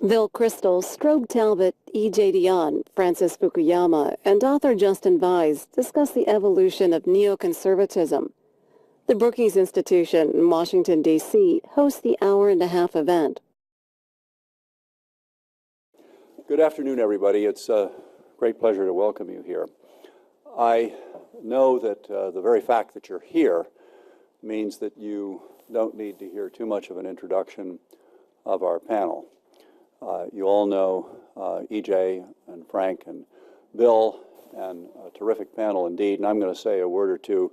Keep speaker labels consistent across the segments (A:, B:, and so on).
A: Bill Kristol, Strobe Talbot, E.J. Dionne, Francis Fukuyama, and author Justin Vise discuss the evolution of neoconservatism. The Brookings Institution in Washington, D.C. hosts the hour-and-a-half event.
B: Good afternoon, everybody. It's a great pleasure to welcome you here. I know that the very fact that you're here means that you don't need to hear too much of an introduction of our panel. You all know EJ and Frank and Bill, and a terrific panel indeed, and I'm going to say a word or two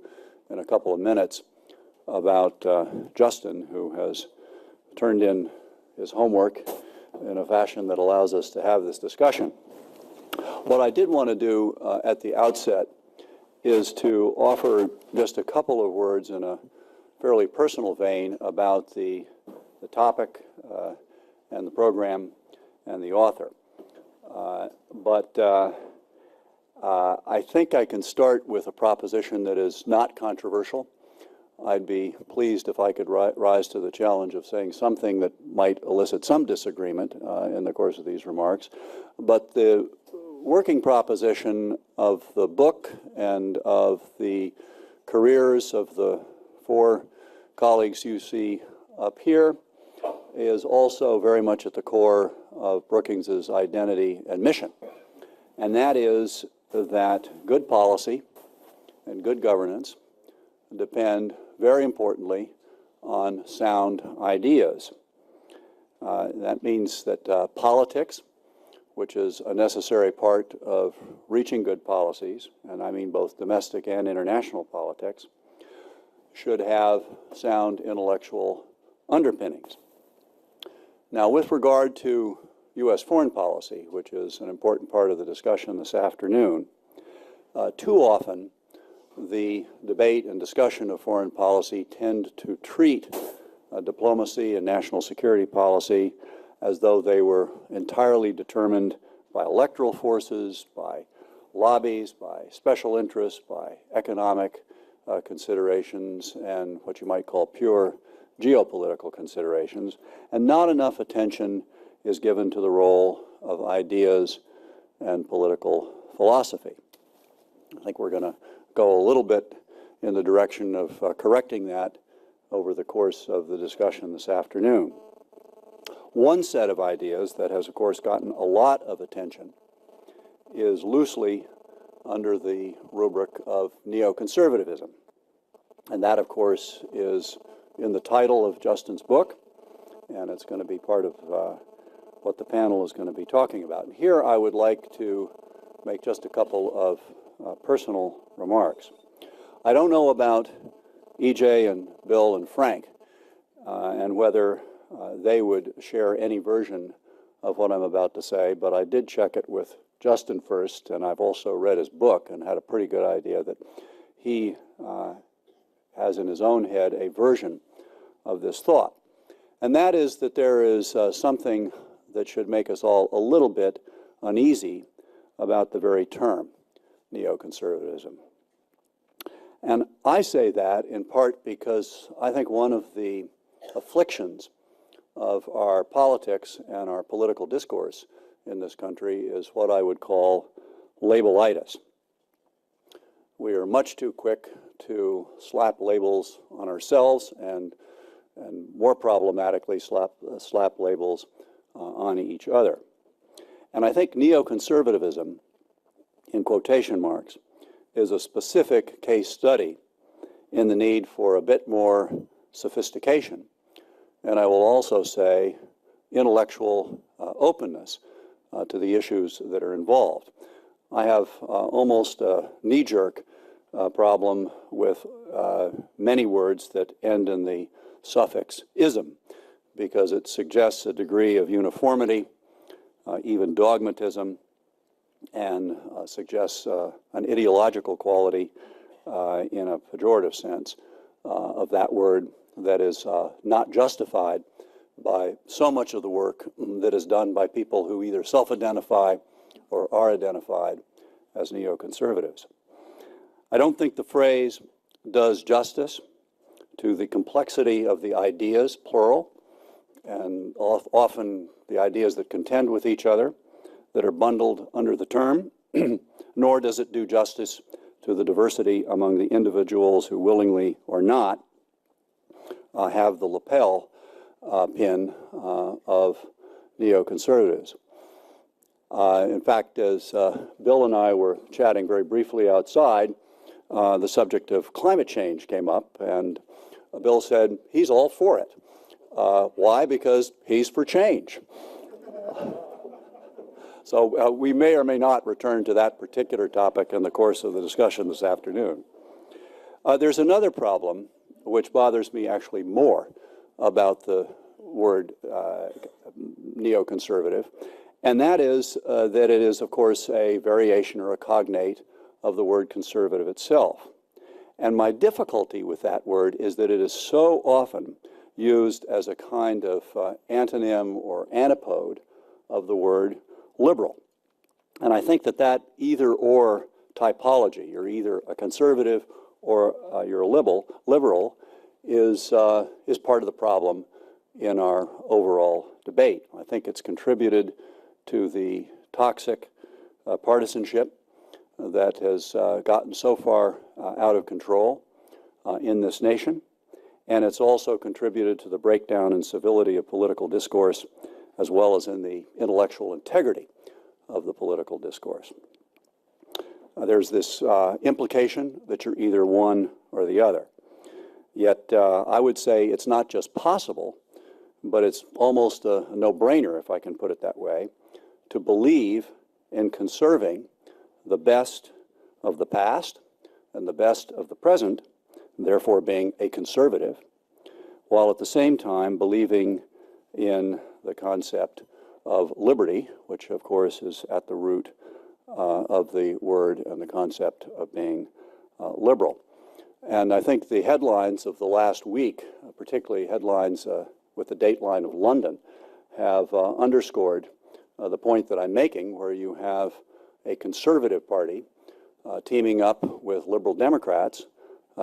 B: in a couple of minutes about Justin, who has turned in his homework in a fashion that allows us to have this discussion. What I did want to do at the outset is to offer just a couple of words in a fairly personal vein about the topic and the program and the author. I think I can start with a proposition that is not controversial. I'd be pleased if I could rise to the challenge of saying something that might elicit some disagreement in the course of these remarks. But the working proposition of the book and of the careers of the four colleagues you see up here is also very much at the core of Brookings's identity and mission. And that is that good policy and good governance depend very importantly on sound ideas. That means that politics, which is a necessary part of reaching good policies, and I mean both domestic and international politics, should have sound intellectual underpinnings. Now, with regard to U.S. foreign policy, which is an important part of the discussion this afternoon, too often the debate and discussion of foreign policy tend to treat diplomacy and national security policy as though they were entirely determined by electoral forces, by lobbies, by special interests, by economic considerations, and what you might call pure geopolitical considerations, and not enough attention is given to the role of ideas and political philosophy. I think we're going to go a little bit in the direction of correcting that over the course of the discussion this afternoon. One set of ideas that has, of course, gotten a lot of attention is loosely under the rubric of neoconservatism. And that, of course, is in the title of Justin's book, and it's going to be part of what the panel is going to be talking about. And here I would like to make just a couple of personal remarks. I don't know about EJ and Bill and Frank and whether they would share any version of what I'm about to say, but I did check it with Justin first, and I've also read his book and had a pretty good idea that he has in his own head a version of this thought. And that is that there is something that should make us all a little bit uneasy about the very term, neoconservatism. And I say that in part because I think one of the afflictions of our politics and our political discourse in this country is what I would call labelitis. We are much too quick to slap labels on ourselves and more problematically slap labels on each other. And I think neoconservatism, in quotation marks, is a specific case study in the need for a bit more sophistication. And I will also say intellectual openness to the issues that are involved. I have almost a knee-jerk problem with many words that end in the suffix ism, because it suggests a degree of uniformity, even dogmatism, and suggests an ideological quality in a pejorative sense of that word that is not justified by so much of the work that is done by people who either self-identify or are identified as neoconservatives. I don't think the phrase does justice to the complexity of the ideas, plural, and often the ideas that contend with each other that are bundled under the term, nor does it do justice to the diversity among the individuals who willingly or not have the lapel pin of neoconservatives. In fact, as Bill and I were chatting very briefly outside, the subject of climate change came up, and Bill said he's all for it. Why? Because he's for change. So we may or may not return to that particular topic in the course of the discussion this afternoon. There's another problem which bothers me actually more about the word neoconservative, and that is that it is, of course, a variation or a cognate of the word conservative itself. And my difficulty with that word is that it is so often used as a kind of antonym or antipode of the word liberal. And I think that that either-or typology, you're either a conservative or you're a liberal is part of the problem in our overall debate. I think it's contributed to the toxic partisanship that has gotten so far out of control in this nation, and it's also contributed to the breakdown in civility of political discourse, as well as in the intellectual integrity of the political discourse. There's this implication that you're either one or the other. Yet I would say it's not just possible, but it's almost a no-brainer, if I can put it that way, to believe in conserving the best of the past and the best of the present, and therefore being a conservative, while at the same time believing in the concept of liberty, which of course is at the root of the word and the concept of being liberal. And I think the headlines of the last week, particularly headlines with the dateline of London, have underscored the point that I'm making, where you have a conservative party teaming up with liberal Democrats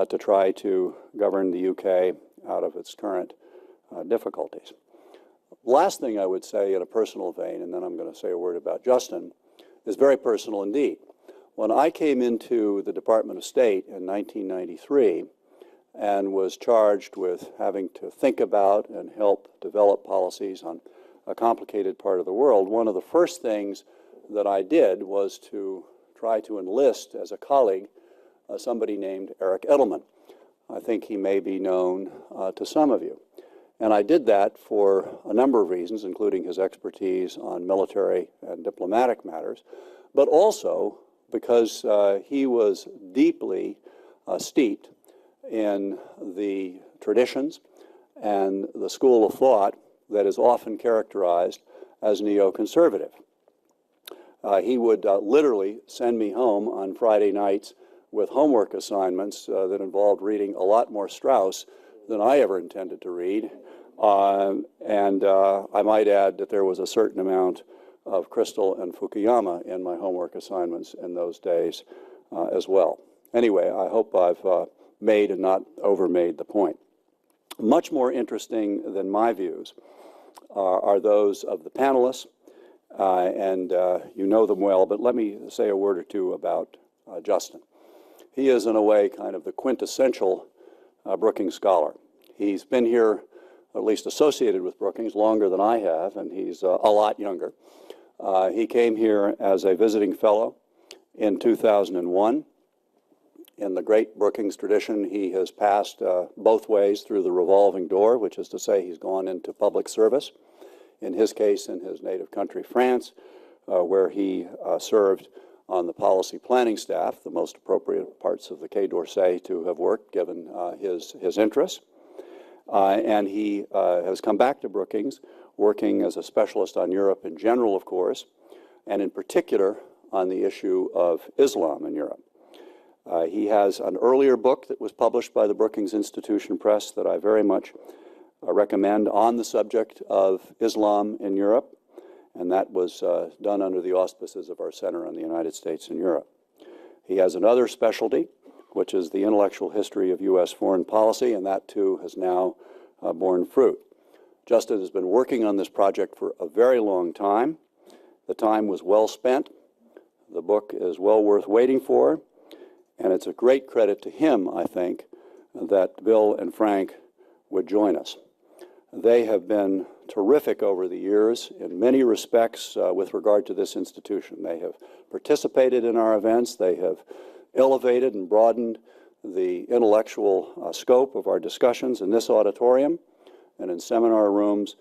B: to try to govern the UK out of its current difficulties. Last thing I would say in a personal vein, and then I'm going to say a word about Justin, is very personal indeed. When I came into the Department of State in 1993 and was charged with having to think about and help develop policies on a complicated part of the world, one of the first things that I did was to try to enlist as a colleague somebody named Eric Edelman. I think he may be known to some of you. And I did that for a number of reasons, including his expertise on military and diplomatic matters, but also because he was deeply steeped in the traditions and the school of thought that is often characterized as neoconservative. He would literally send me home on Friday nights with homework assignments that involved reading a lot more Strauss than I ever intended to read. And I might add that there was a certain amount of Crystal and Fukuyama in my homework assignments in those days as well. Anyway, I hope I've made and not overmade the point. Much more interesting than my views are those of the panelists, and you know them well, but let me say a word or two about Justin. He is, in a way, kind of the quintessential Brookings scholar. He's been here, at least associated with Brookings, longer than I have, and he's a lot younger. He came here as a visiting fellow in 2001. In the great Brookings tradition, he has passed both ways through the revolving door, which is to say he's gone into public service, in his case in his native country, France, where he served on the policy planning staff, the most appropriate parts of the Quai d'Orsay to have worked, given his interests. And he has come back to Brookings, working as a specialist on Europe in general, of course, and in particular on the issue of Islam in Europe. He has an earlier book that was published by the Brookings Institution Press that I very much recommend on the subject of Islam in Europe, and that was done under the auspices of our Center on the United States and Europe. He has another specialty, which is the intellectual history of U.S. foreign policy, and that too has now borne fruit. Justin has been working on this project for a very long time. The time was well spent. The book is well worth waiting for, and it's a great credit to him, I think, that Bill and Frank would join us. They have been terrific over the years in many respects with regard to this institution. They have participated in our events. They have elevated and broadened the intellectual scope of our discussions in this auditorium and in seminar rooms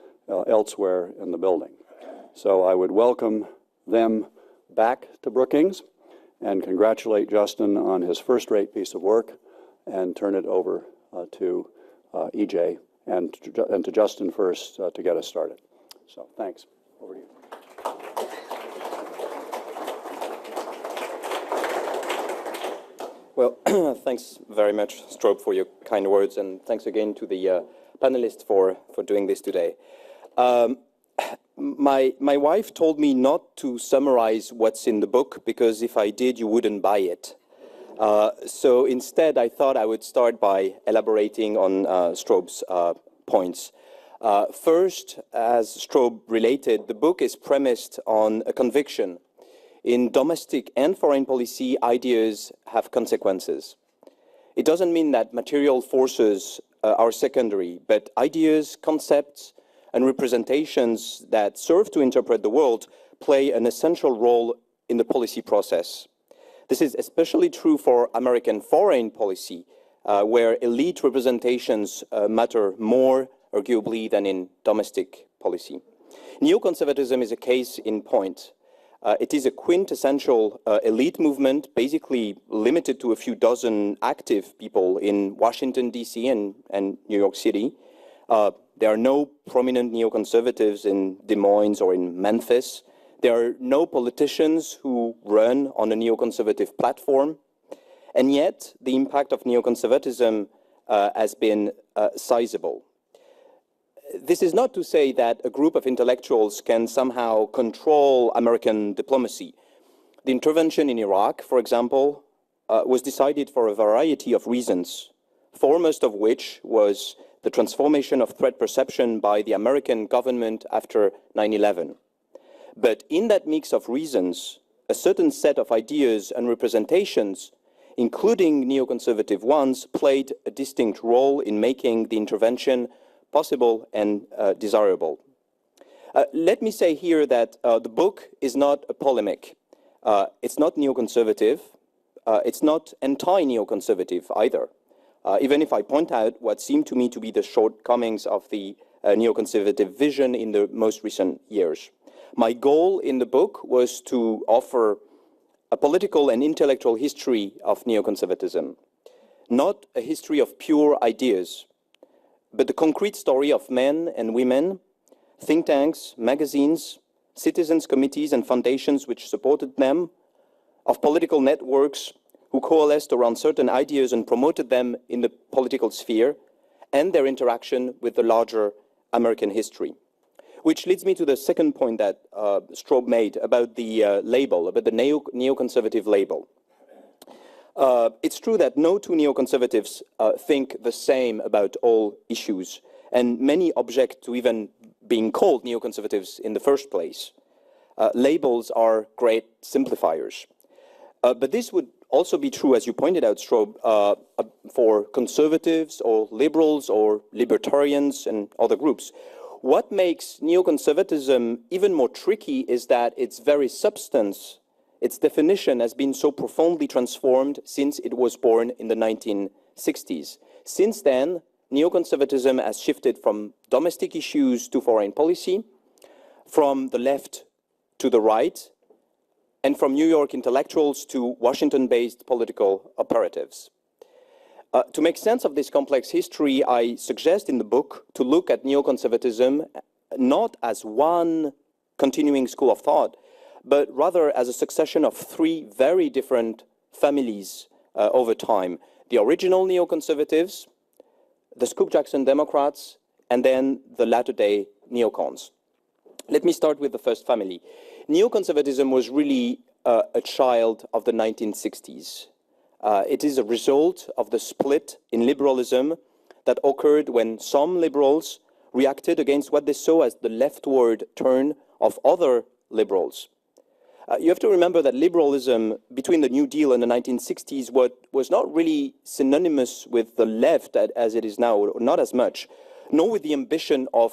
B: elsewhere in the building. So I would welcome them back to Brookings and congratulate Justin on his first-rate piece of work and turn it over to EJ and to Justin first to get us started. So thanks. Over to you.
C: Well, thanks very much, Strobe, for your kind words, and thanks again to the panelists for doing this today. My wife told me not to summarize what's in the book, because if I did, you wouldn't buy it. So instead, I thought I would start by elaborating on Strobe's points. First, as Strobe related, the book is premised on a conviction. In domestic and foreign policy, ideas have consequences. It doesn't mean that material forces are secondary, but ideas, concepts, and representations that serve to interpret the world play an essential role in the policy process. This is especially true for American foreign policy, where elite representations matter more, arguably, than in domestic policy. Neoconservatism is a case in point. It is a quintessential elite movement, basically limited to a few dozen active people in Washington, D.C. and New York City. There are no prominent neoconservatives in Des Moines or in Memphis. There are no politicians who run on a neoconservative platform. And yet, the impact of neoconservatism has been sizable. This is not to say that a group of intellectuals can somehow control American diplomacy. The intervention in Iraq, for example, was decided for a variety of reasons, foremost of which was the transformation of threat perception by the American government after 9/11. But in that mix of reasons, a certain set of ideas and representations, including neoconservative ones, played a distinct role in making the intervention possible and desirable. Let me say here that the book is not a polemic. It's not neoconservative. It's not anti-neoconservative either, even if I point out what seem to me to be the shortcomings of the neoconservative vision in the most recent years. My goal in the book was to offer a political and intellectual history of neoconservatism, not a history of pure ideas, but the concrete story of men and women, think tanks, magazines, citizens' committees and foundations which supported them, of political networks who coalesced around certain ideas and promoted them in the political sphere, and their interaction with the larger American history. Which leads me to the second point that Strobe made about the label, about the neoconservative label. It's true that no two neoconservatives think the same about all issues, and many object to even being called neoconservatives in the first place. Labels are great simplifiers. But this would also be true, as you pointed out, Strobe, for conservatives or liberals or libertarians and other groups. What makes neoconservatism even more tricky is that its very substance, its definition, has been so profoundly transformed since it was born in the 1960s. Since then, neoconservatism has shifted from domestic issues to foreign policy, from the left to the right, and from New York intellectuals to Washington-based political operatives. To make sense of this complex history, I suggest in the book to look at neoconservatism not as one continuing school of thought, but rather as a succession of three very different families over time. The original neoconservatives, the Scoop Jackson Democrats, and then the latter-day neocons. Let me start with the first family. Neoconservatism was really a child of the 1960s. It is a result of the split in liberalism that occurred when some liberals reacted against what they saw as the leftward turn of other liberals. You have to remember that liberalism between the New Deal and the 1960s was not really synonymous with the left as it is now, or not as much, nor with the ambition of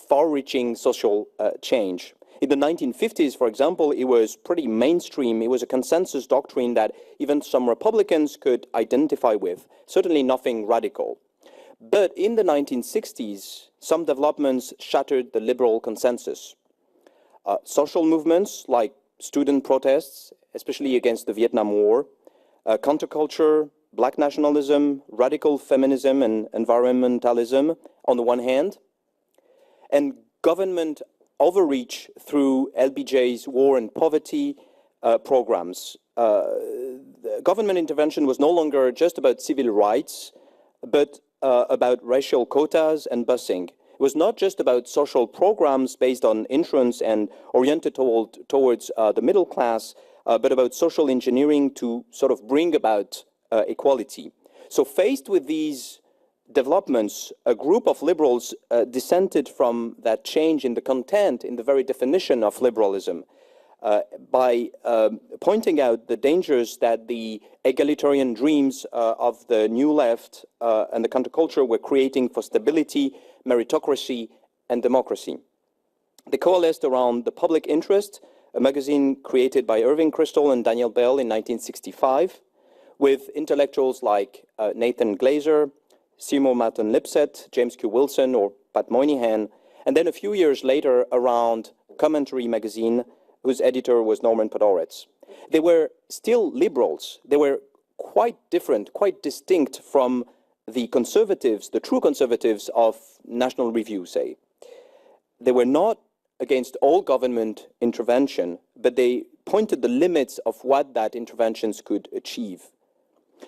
C: far-reaching social change. In the 1950s, for example, it was pretty mainstream. It was a consensus doctrine that even some Republicans could identify with, certainly nothing radical. But in the 1960s, some developments shattered the liberal consensus. Social movements like student protests, especially against the Vietnam War, counterculture, black nationalism, radical feminism and environmentalism on the one hand, and government overreach through LBJ's war and poverty programs. Government intervention was no longer just about civil rights, but about racial quotas and busing. It was not just about social programs based on insurance and oriented towards the middle class, but about social engineering to sort of bring about equality. So faced with these developments, a group of liberals dissented from that change in the content, in the very definition of liberalism, by pointing out the dangers that the egalitarian dreams of the new left and the counterculture were creating for stability, meritocracy, and democracy. They coalesced around The Public Interest, a magazine created by Irving Kristol and Daniel Bell in 1965, with intellectuals like Nathan Glazer, Seymour Martin Lipset, James Q. Wilson, or Pat Moynihan, and then a few years later around Commentary magazine, whose editor was Norman Podhoretz. They were still liberals. They were quite different, quite distinct from the conservatives, the true conservatives of National Review, say. They were not against all government intervention, but they pointed the limits of what that interventions could achieve.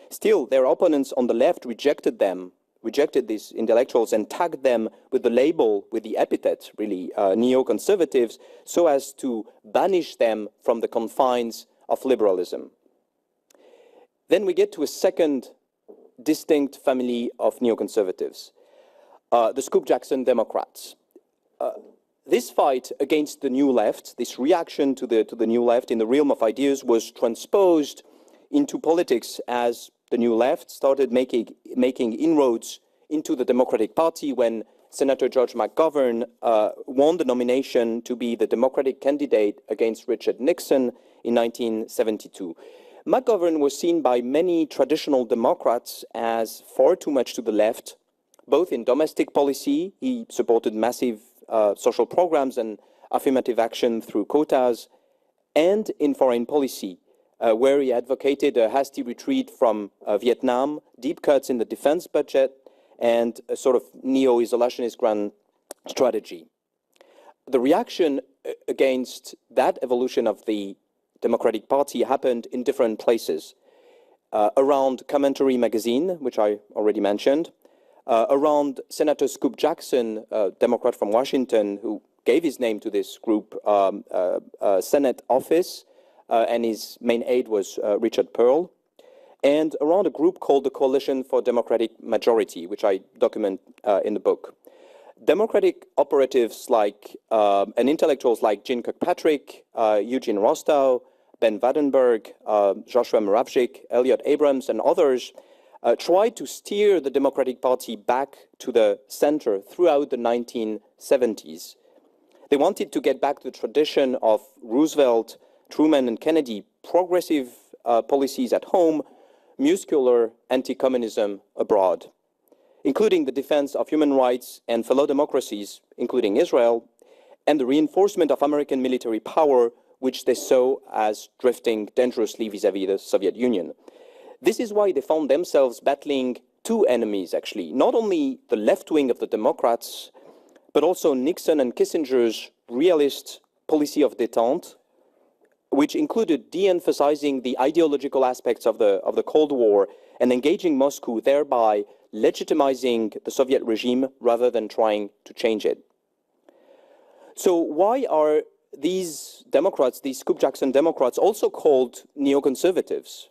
C: Still, their opponents on the left rejected these intellectuals and tagged them with the label, with the epithet, really, neoconservatives, so as to banish them from the confines of liberalism. Then we get to a second distinct family of neoconservatives, the Scoop-Jackson Democrats. This fight against the new left, this reaction to the new left in the realm of ideas, was transposed into politics as the new left started making inroads into the Democratic Party when Senator George McGovern won the nomination to be the Democratic candidate against Richard Nixon in 1972. McGovern was seen by many traditional Democrats as far too much to the left, both in domestic policy. He supported massive social programs and affirmative action through quotas, and in foreign policy, where he advocated a hasty retreat from Vietnam, deep cuts in the defense budget, and a sort of neo-isolationist grand strategy. The reaction against that evolution of the Democratic Party happened in different places. Around Commentary magazine, which I already mentioned, around Senator Scoop-Jackson, a Democrat from Washington, who gave his name to this group, Senate office, and his main aide was Richard Pearl, and around a group called the Coalition for Democratic Majority, which I document in the book. Democratic operatives like and intellectuals like Jean Kirkpatrick, Eugene Rostow, Ben Wadenberg, Joshua Muravchik, Elliot Abrams, and others tried to steer the Democratic Party back to the center throughout the 1970s. They wanted to get back to the tradition of Roosevelt, Truman, and Kennedy, progressive policies at home, muscular anti-communism abroad, including the defense of human rights and fellow democracies, including Israel, and the reinforcement of American military power, which they saw as drifting dangerously vis-à-vis the Soviet Union. This is why they found themselves battling two enemies, actually, not only the left wing of the Democrats, but also Nixon and Kissinger's realist policy of détente, which included de-emphasizing the ideological aspects of the Cold War and engaging Moscow, thereby legitimizing the Soviet regime rather than trying to change it. So why are these Democrats, these Scoop-Jackson Democrats, also called neoconservatives?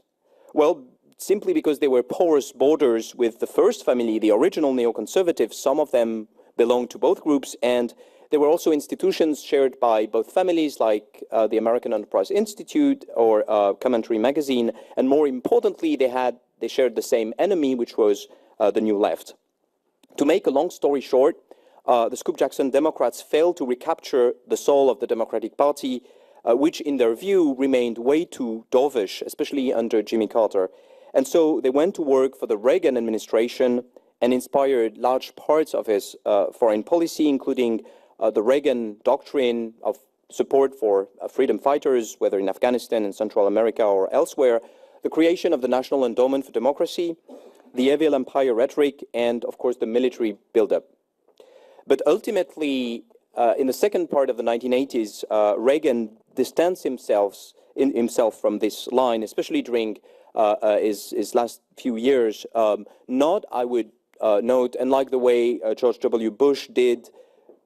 C: Well, simply because they were porous borders with the first family, the original neoconservatives, some of them belonged to both groups, and there were also institutions shared by both families, like the American Enterprise Institute or Commentary Magazine, and more importantly, they shared the same enemy, which was the New Left. To make a long story short, the Scoop-Jackson Democrats failed to recapture the soul of the Democratic Party, which in their view remained way too dovish, especially under Jimmy Carter. And so they went to work for the Reagan administration and inspired large parts of his foreign policy, including the Reagan doctrine of support for freedom fighters, whether in Afghanistan, in Central America, or elsewhere, the creation of the National Endowment for Democracy, the evil empire rhetoric, and, of course, the military buildup. But ultimately, in the second part of the 1980s, Reagan distanced himself from this line, especially during his last few years, not, I would note, unlike the way George W. Bush did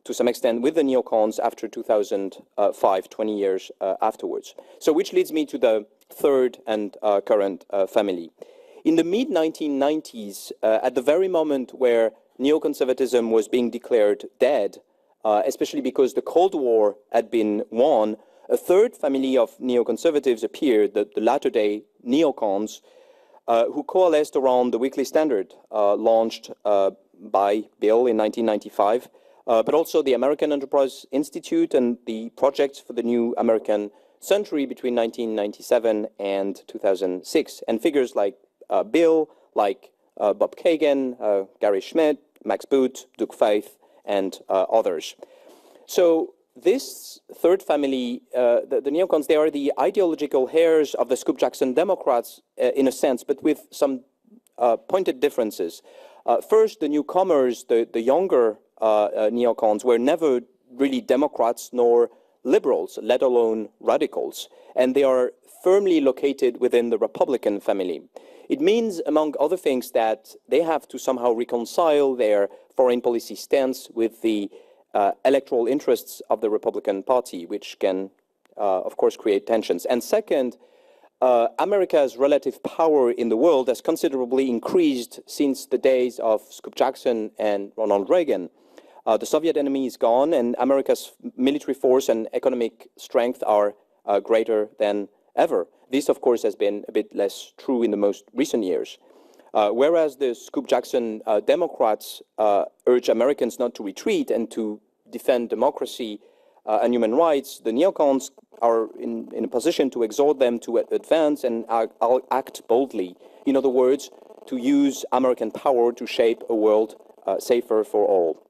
C: to some extent with the neocons after 2005, 20 years afterwards. So which leads me to the third and current family. In the mid-1990s, at the very moment where neoconservatism was being declared dead, especially because the Cold War had been won, a third family of neoconservatives appeared, the latter-day neocons, who coalesced around the Weekly Standard, launched by Bill in 1995, but also the American Enterprise Institute and the projects for the New American Century between 1997 and 2006, and figures like Bill, like Bob Kagan, Gary Schmidt, Max Boot, Duke Faith, and others. So this third family, the neocons, they are the ideological heirs of the Scoop-Jackson Democrats in a sense, but with some pointed differences. First, the newcomers, the younger neocons, were never really Democrats nor liberals, let alone radicals, and they are firmly located within the Republican family. It means, among other things, that they have to somehow reconcile their foreign policy stance with the electoral interests of the Republican Party, which can, of course, create tensions. And second, America's relative power in the world has considerably increased since the days of Scoop-Jackson and Ronald Reagan. The Soviet enemy is gone, and America's military force and economic strength are greater than ever. This, of course, has been a bit less true in the most recent years. Whereas the Scoop-Jackson Democrats urge Americans not to retreat and to defend democracy and human rights, the neocons are in a position to exhort them to advance and act boldly. In other words, to use American power to shape a world safer for all.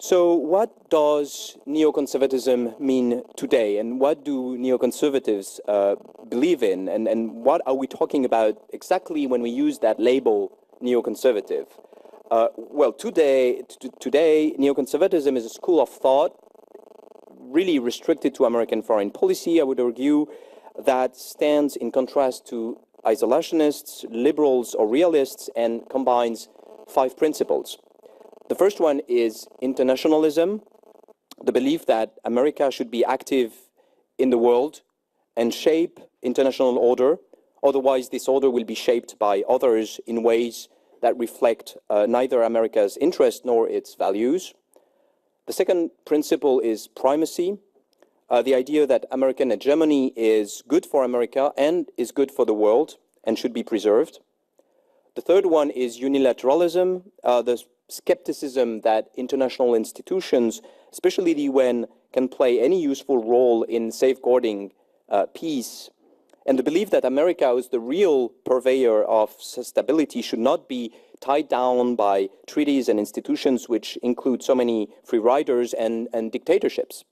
C: So what does neoconservatism mean today, and what do neoconservatives believe in, and what are we talking about exactly when we use that label neoconservative? Well, today, neoconservatism is a school of thought really restricted to American foreign policy, I would argue, that stands in contrast to isolationists, liberals, or realists, and combines 5 principles. The first one is internationalism, the belief that America should be active in the world and shape international order. Otherwise, this order will be shaped by others in ways that reflect neither America's interest nor its values. The second principle is primacy, the idea that American hegemony is good for America and is good for the world and should be preserved. The third one is unilateralism, the skepticism that international institutions, especially the UN, can play any useful role in safeguarding peace, and the belief that America is the real purveyor of stability should not be tied down by treaties and institutions which include so many free riders and dictatorships.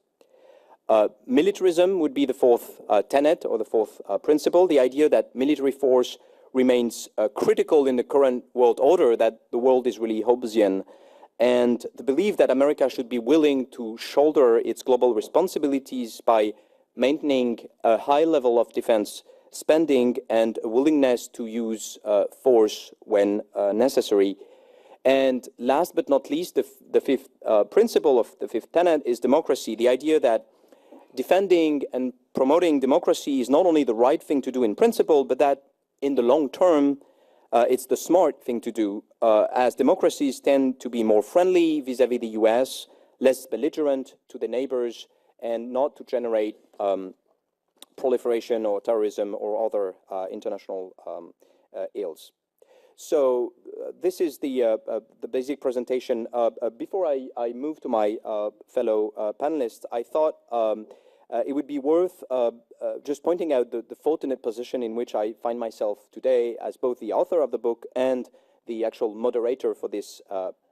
C: Militarism would be the fourth tenet, or the fourth principle, the idea that military force remains critical in the current world order, that the world is really Hobbesian, and the belief that America should be willing to shoulder its global responsibilities by maintaining a high level of defense spending and a willingness to use force when necessary. And last but not least, the fifth principle of the fifth tenet is democracy, the idea that defending and promoting democracy is not only the right thing to do in principle, but that in the long term, it's the smart thing to do, as democracies tend to be more friendly vis-à-vis the US, less belligerent to the neighbors, and not to generate proliferation or terrorism or other international ills. So this is the basic presentation. Before I move to my fellow panelists, I thought it would be worth just pointing out the fortunate position in which I find myself today as both the author of the book and the actual moderator for this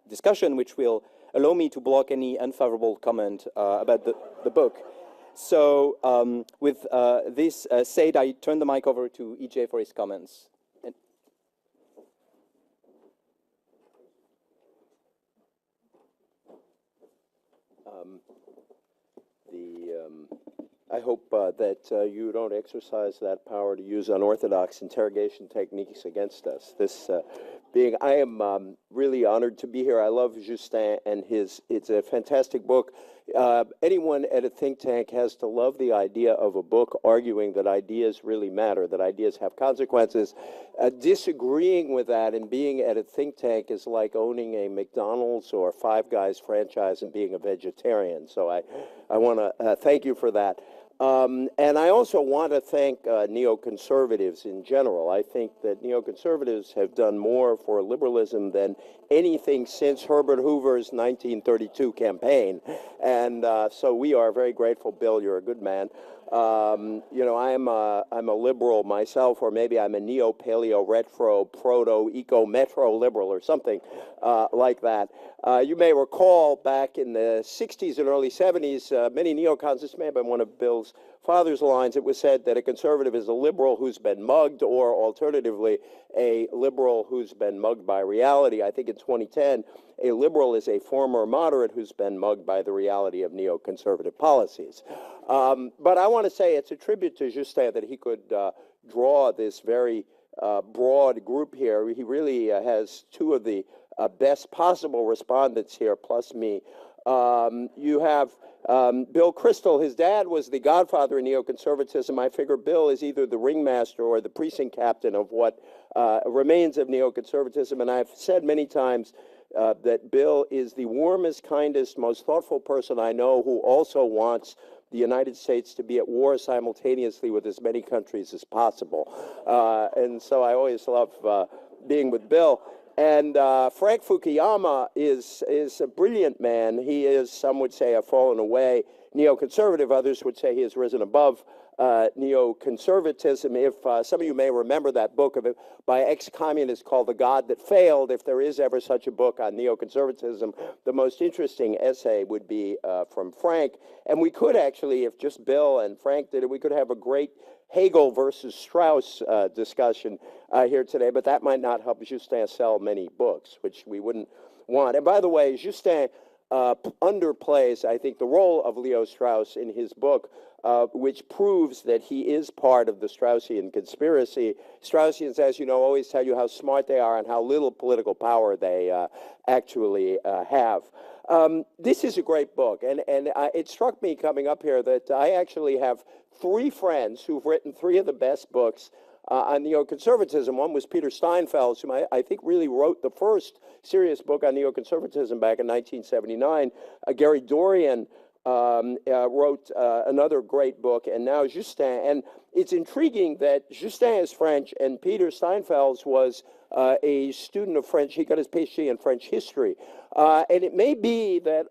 C: discussion, which will allow me to block any unfavorable comment about the book. So with this said, I turn the mic over to EJ for his comments.
D: I hope that you don't exercise that power to use unorthodox interrogation techniques against us. I am really honored to be here. I love Justin and it's a fantastic book. Anyone at a think tank has to love the idea of a book arguing that ideas really matter, that ideas have consequences. Disagreeing with that and being at a think tank is like owning a McDonald's or Five Guys franchise and being a vegetarian. So I want to thank you for that. And I also want to thank neoconservatives in general. I think that neoconservatives have done more for liberalism than anything since Herbert Hoover's 1932 campaign. And so we are very grateful. Bill, you're a good man. You know, I'm a liberal myself, or maybe I'm a neo-paleo-retro, proto-eco-metro liberal or something like that. You may recall back in the 60s and early 70s, many neocons, this may have been one of Bill's father's lines, it was said that a conservative is a liberal who's been mugged, or alternatively, a liberal who's been mugged by reality. I think in 2010, a liberal is a former moderate who's been mugged by the reality of neoconservative policies. But I want to say it's a tribute to Justin that he could draw this very broad group here. He really has two of the best possible respondents here, plus me. You have Bill Kristol. His dad was the godfather in neoconservatism. I figure Bill is either the ringmaster or the precinct captain of what remains of neoconservatism. And I've said many times that Bill is the warmest, kindest, most thoughtful person I know, who also wants the United States to be at war simultaneously with as many countries as possible. And so I always love being with Bill. And Frank Fukuyama is a brilliant man. He is, some would say, a fallen away neoconservative. Others would say he has risen above neoconservatism. If some of you may remember that book by ex-communists called The God That Failed, if there is ever such a book on neoconservatism, the most interesting essay would be from Frank. And we could actually, if just Bill and Frank did it, we could have a great Hegel versus Strauss discussion here today, but that might not help Justin sell many books, which we wouldn't want. And by the way, Justin underplays, I think, the role of Leo Strauss in his book, which proves that he is part of the Straussian conspiracy. Straussians, as you know, always tell you how smart they are and how little political power they actually have. This is a great book, and it struck me coming up here that I actually have three friends who've written three of the best books on neoconservatism. One was Peter Steinfeld, whom I think really wrote the first serious book on neoconservatism back in 1979. Gary Dorian wrote another great book, and now Justin. And it's intriguing that Justin is French, and Peter Steinfeld was a student of French. He got his PhD in French history. And it may be that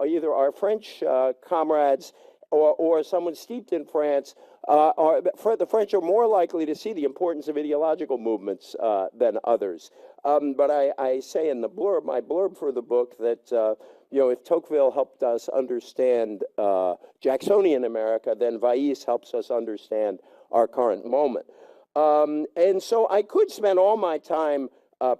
D: either our French comrades or someone steeped in France, the French are more likely to see the importance of ideological movements than others. But I say in the blurb, my blurb for the book, that you know, if Tocqueville helped us understand Jacksonian America, then Vallis helps us understand our current moment. And so I could spend all my time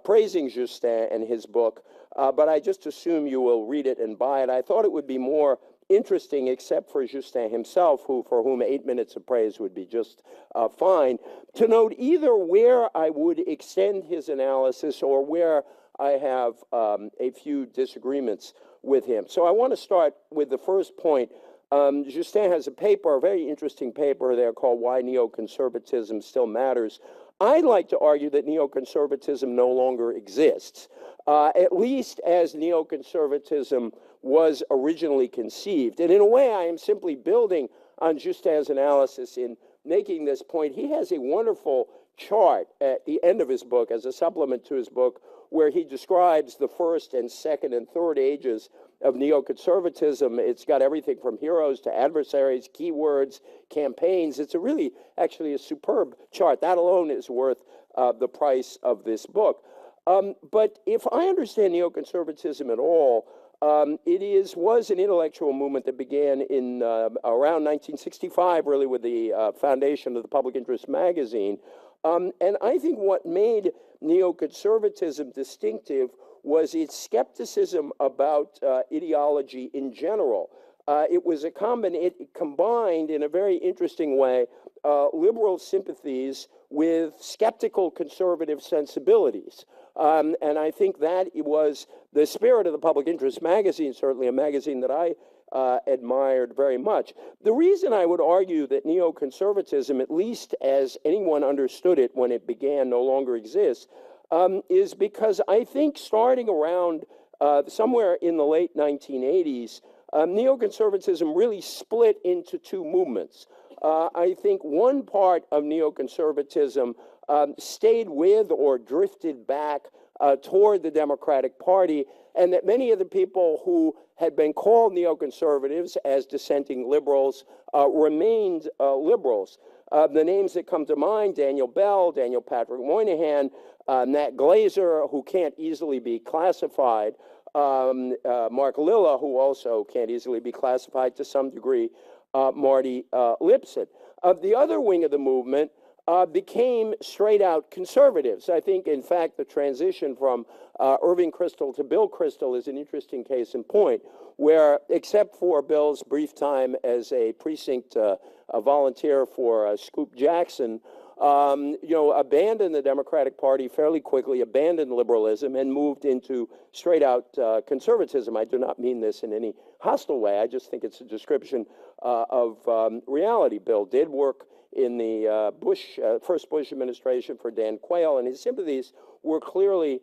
D: praising Justin and his book, but I just assume you will read it and buy it. I thought it would be more interesting, except for Justin himself, for whom 8 minutes of praise would be just fine, to note either where I would extend his analysis or where I have a few disagreements with him. So I want to start with the first point. Justin has a paper, a very interesting paper there called Why Neoconservatism Still Matters. I'd like to argue that neoconservatism no longer exists, at least as neoconservatism was originally conceived. And in a way, I am simply building on Justin's analysis in making this point. He has a wonderful chart at the end of his book as a supplement to his book where he describes the first and second and third ages of neoconservatism. It's got everything from heroes to adversaries, keywords, campaigns. It's actually a superb chart. That alone is worth the price of this book. But if I understand neoconservatism at all, it was an intellectual movement that began in around 1965, really with the foundation of the Public Interest magazine. And I think what made neoconservatism distinctive was its skepticism about ideology in general. It combined in a very interesting way liberal sympathies with skeptical conservative sensibilities. And I think that it was the spirit of the Public Interest magazine, certainly a magazine that I admired very much. The reason I would argue that neoconservatism, at least as anyone understood it when it began, no longer exists, is because I think starting around somewhere in the late 1980s, neoconservatism really split into two movements. I think one part of neoconservatism stayed with or drifted back toward the Democratic Party, and that many of the people who had been called neoconservatives as dissenting liberals remained liberals. The names that come to mind: Daniel Bell, Daniel Patrick Moynihan, Nat Glazer, who can't easily be classified, Mark Lilla, who also can't easily be classified to some degree, Marty Lipset. The other wing of the movement became straight-out conservatives. I think, in fact, the transition from Irving Kristol to Bill Kristol is an interesting case in point, where, except for Bill's brief time as a precinct volunteer for Scoop Jackson, abandoned the Democratic Party fairly quickly, abandoned liberalism, and moved into straight-out conservatism. I do not mean this in any hostile way. I just think it's a description of reality. Bill did work in the first Bush administration for Dan Quayle, and his sympathies were clearly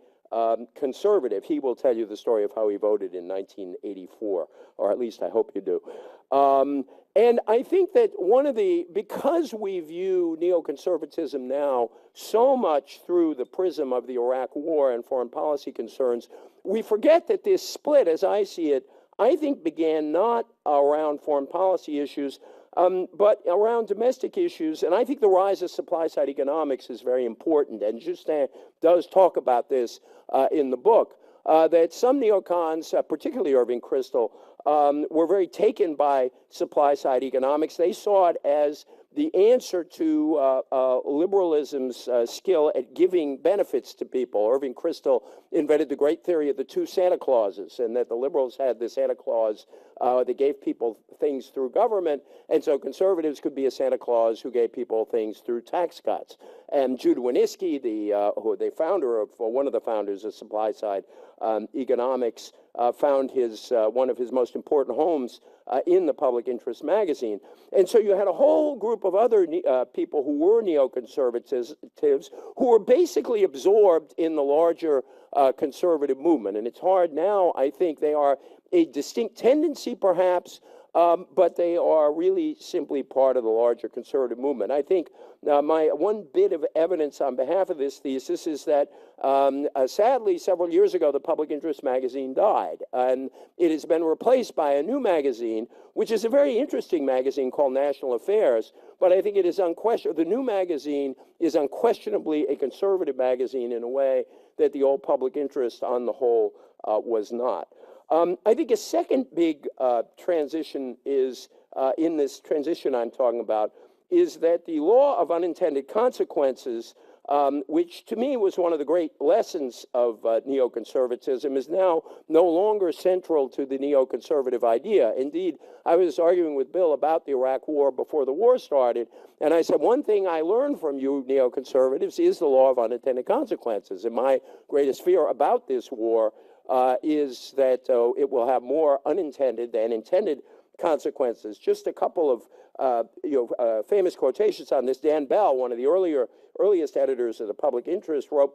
D: conservative. He will tell you the story of how he voted in 1984, or at least I hope you do. And I think that because we view neoconservatism now so much through the prism of the Iraq War and foreign policy concerns, we forget that this split, as I see it, I think began not around foreign policy issues, but around domestic issues. And I think the rise of supply-side economics is very important. And Justin does talk about this in the book, that some neocons, particularly Irving Kristol, were very taken by supply-side economics. They saw it as the answer to liberalism's skill at giving benefits to people. Irving Kristol invented the great theory of the two Santa Clauses, and that the liberals had the Santa Claus that gave people things through government, and so conservatives could be a Santa Claus who gave people things through tax cuts. And Jude Winniski, the founder of one of the founders of supply-side economics, found one of his most important homes in the Public Interest magazine. And so you had a whole group of other people who were neoconservatives who were basically absorbed in the larger conservative movement. And it's hard now, I think they are a distinct tendency perhaps, but they are really simply part of the larger conservative movement. I think my one bit of evidence on behalf of this thesis is that sadly, several years ago, the Public Interest magazine died, and it has been replaced by a new magazine, which is a very interesting magazine called National Affairs, but I think it is unquestionable. The new magazine is unquestionably a conservative magazine in a way that the old Public Interest on the whole was not. I think a second big transition is, in this transition I'm talking about, is that the law of unintended consequences, which to me was one of the great lessons of neoconservatism, is now no longer central to the neoconservative idea. Indeed, I was arguing with Bill about the Iraq War before the war started, and I said, one thing I learned from you neoconservatives is the law of unintended consequences. And my greatest fear about this war is that it will have more unintended than intended consequences. Just a couple of famous quotations on this. Dan Bell, one of the earliest editors of the Public Interest, wrote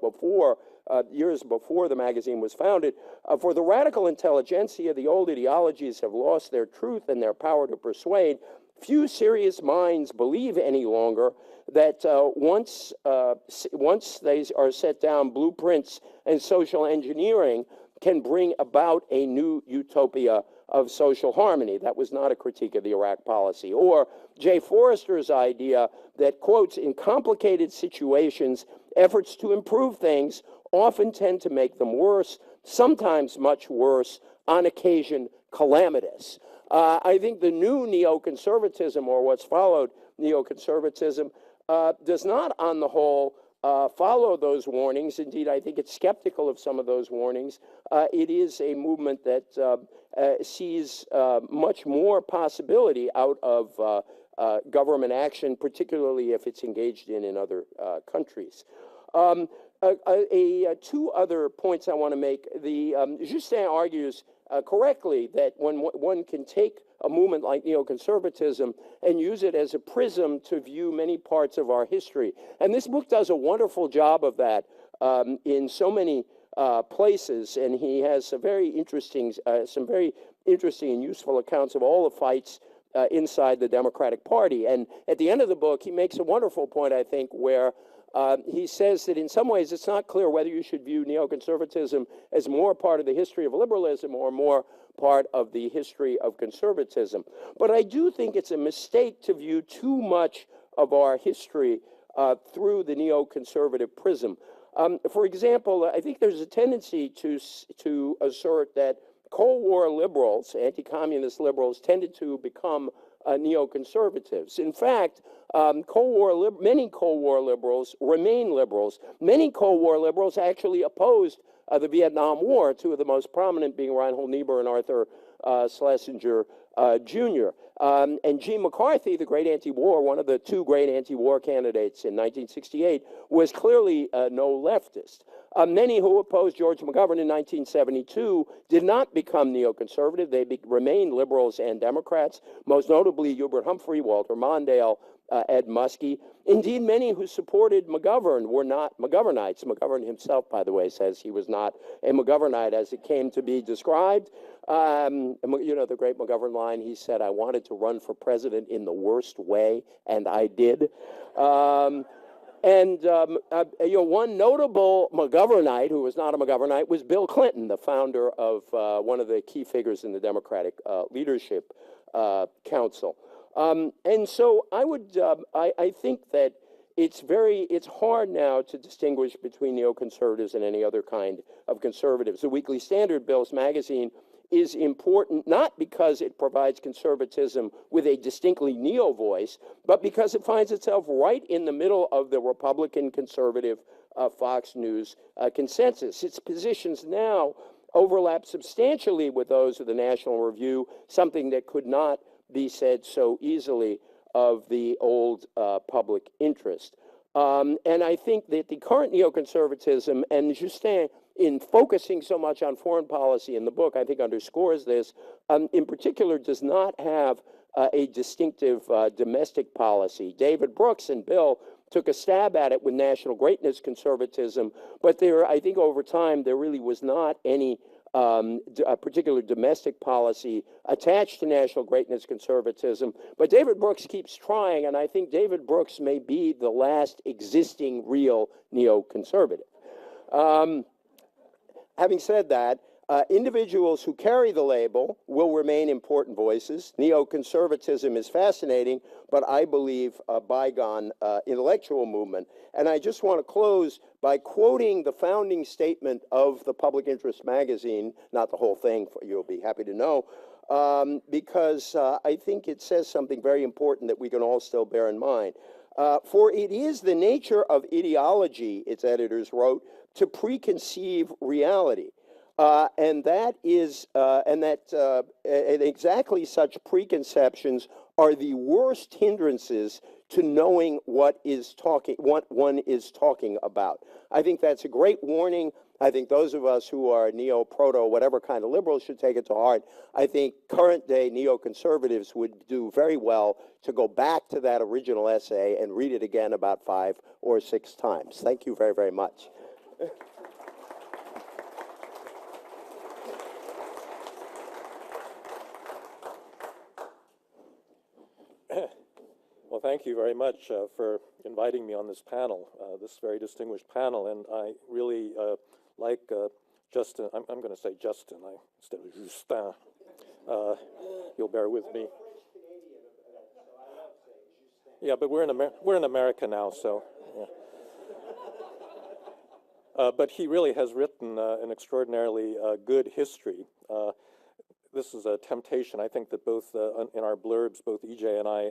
D: years before the magazine was founded, for the radical intelligentsia, the old ideologies have lost their truth and their power to persuade. Few serious minds believe any longer that once they are set down, blueprints and social engineering can bring about a new utopia of social harmony. That was not a critique of the Iraq policy. Or Jay Forrester's idea that, quotes, in complicated situations, efforts to improve things often tend to make them worse, sometimes much worse, on occasion calamitous. I think the new neoconservatism, or what's followed neoconservatism, does not, on the whole, follow those warnings. Indeed, I think it's skeptical of some of those warnings. It is a movement that sees much more possibility out of government action, particularly if it's engaged in other countries. Two other points I want to make. Justin argues correctly that when one can take a movement like neoconservatism and use it as a prism to view many parts of our history. And this book does a wonderful job of that in so many places, and he has some very interesting and useful accounts of all the fights inside the Democratic Party. And at the end of the book, he makes a wonderful point, I think, where he says that in some ways it's not clear whether you should view neoconservatism as more part of the history of liberalism or more part of the history of conservatism. But I do think it's a mistake to view too much of our history through the neoconservative prism. For example, I think there's a tendency to assert that Cold War liberals, anti-communist liberals, tended to become neoconservatives. In fact, many Cold War liberals remain liberals. Many Cold War liberals actually opposed the Vietnam War, two of the most prominent being Reinhold Niebuhr and Arthur Schlesinger Jr. And Gene McCarthy, the great anti-war, one of the two great anti-war candidates in 1968, was clearly no leftist. Many who opposed George McGovern in 1972 did not become neoconservative. They remained liberals and Democrats, most notably Hubert Humphrey, Walter Mondale, Ed Muskie. Indeed, many who supported McGovern were not McGovernites. McGovern himself, by the way, says he was not a McGovernite as it came to be described. The great McGovern line, he said, "I wanted to run for president in the worst way, and I did." One notable McGovernite who was not a McGovernite was Bill Clinton, the founder of one of the key figures in the Democratic Leadership Council. And so I think that it's hard now to distinguish between neoconservatives and any other kind of conservatives. The Weekly Standard, Bill's magazine, is important not because it provides conservatism with a distinctly neo voice, but because it finds itself right in the middle of the Republican conservative Fox News consensus. Its positions now overlap substantially with those of the National Review, something that could not be said so easily of the old Public Interest. And I think that the current neoconservatism, and Justin, in focusing so much on foreign policy in the book, I think underscores this, in particular does not have a distinctive domestic policy. David Brooks and Bill took a stab at it with national greatness conservatism, but I think over time there really was not any a particular domestic policy attached to national greatness conservatism. But David Brooks keeps trying, and I think David Brooks may be the last existing real neoconservative. Having said that, individuals who carry the label will remain important voices. Neoconservatism is fascinating, but I believe a bygone intellectual movement. And I just want to close by quoting the founding statement of the Public Interest magazine, not the whole thing, you'll be happy to know, because I think it says something very important that we can all still bear in mind. For it is the nature of ideology, its editors wrote, to preconceive reality. and that is, and exactly such preconceptions are the worst hindrances to knowing what one is talking about. I think that's a great warning. I think those of us who are neo, proto, whatever kind of liberals should take it to heart. I think current day neoconservatives would do very well to go back to that original essay and read it again about 5 or 6 times. Thank you very, very much.
E: Well, thank you very much for inviting me on this panel, this very distinguished panel, and I really like Justin. I'm going to say Justin instead of Justin. You'll bear with me. Yeah, but we're in America now, so. Yeah. But he really has written an extraordinarily good history. This is a temptation, I think, that both in our blurbs, both EJ and I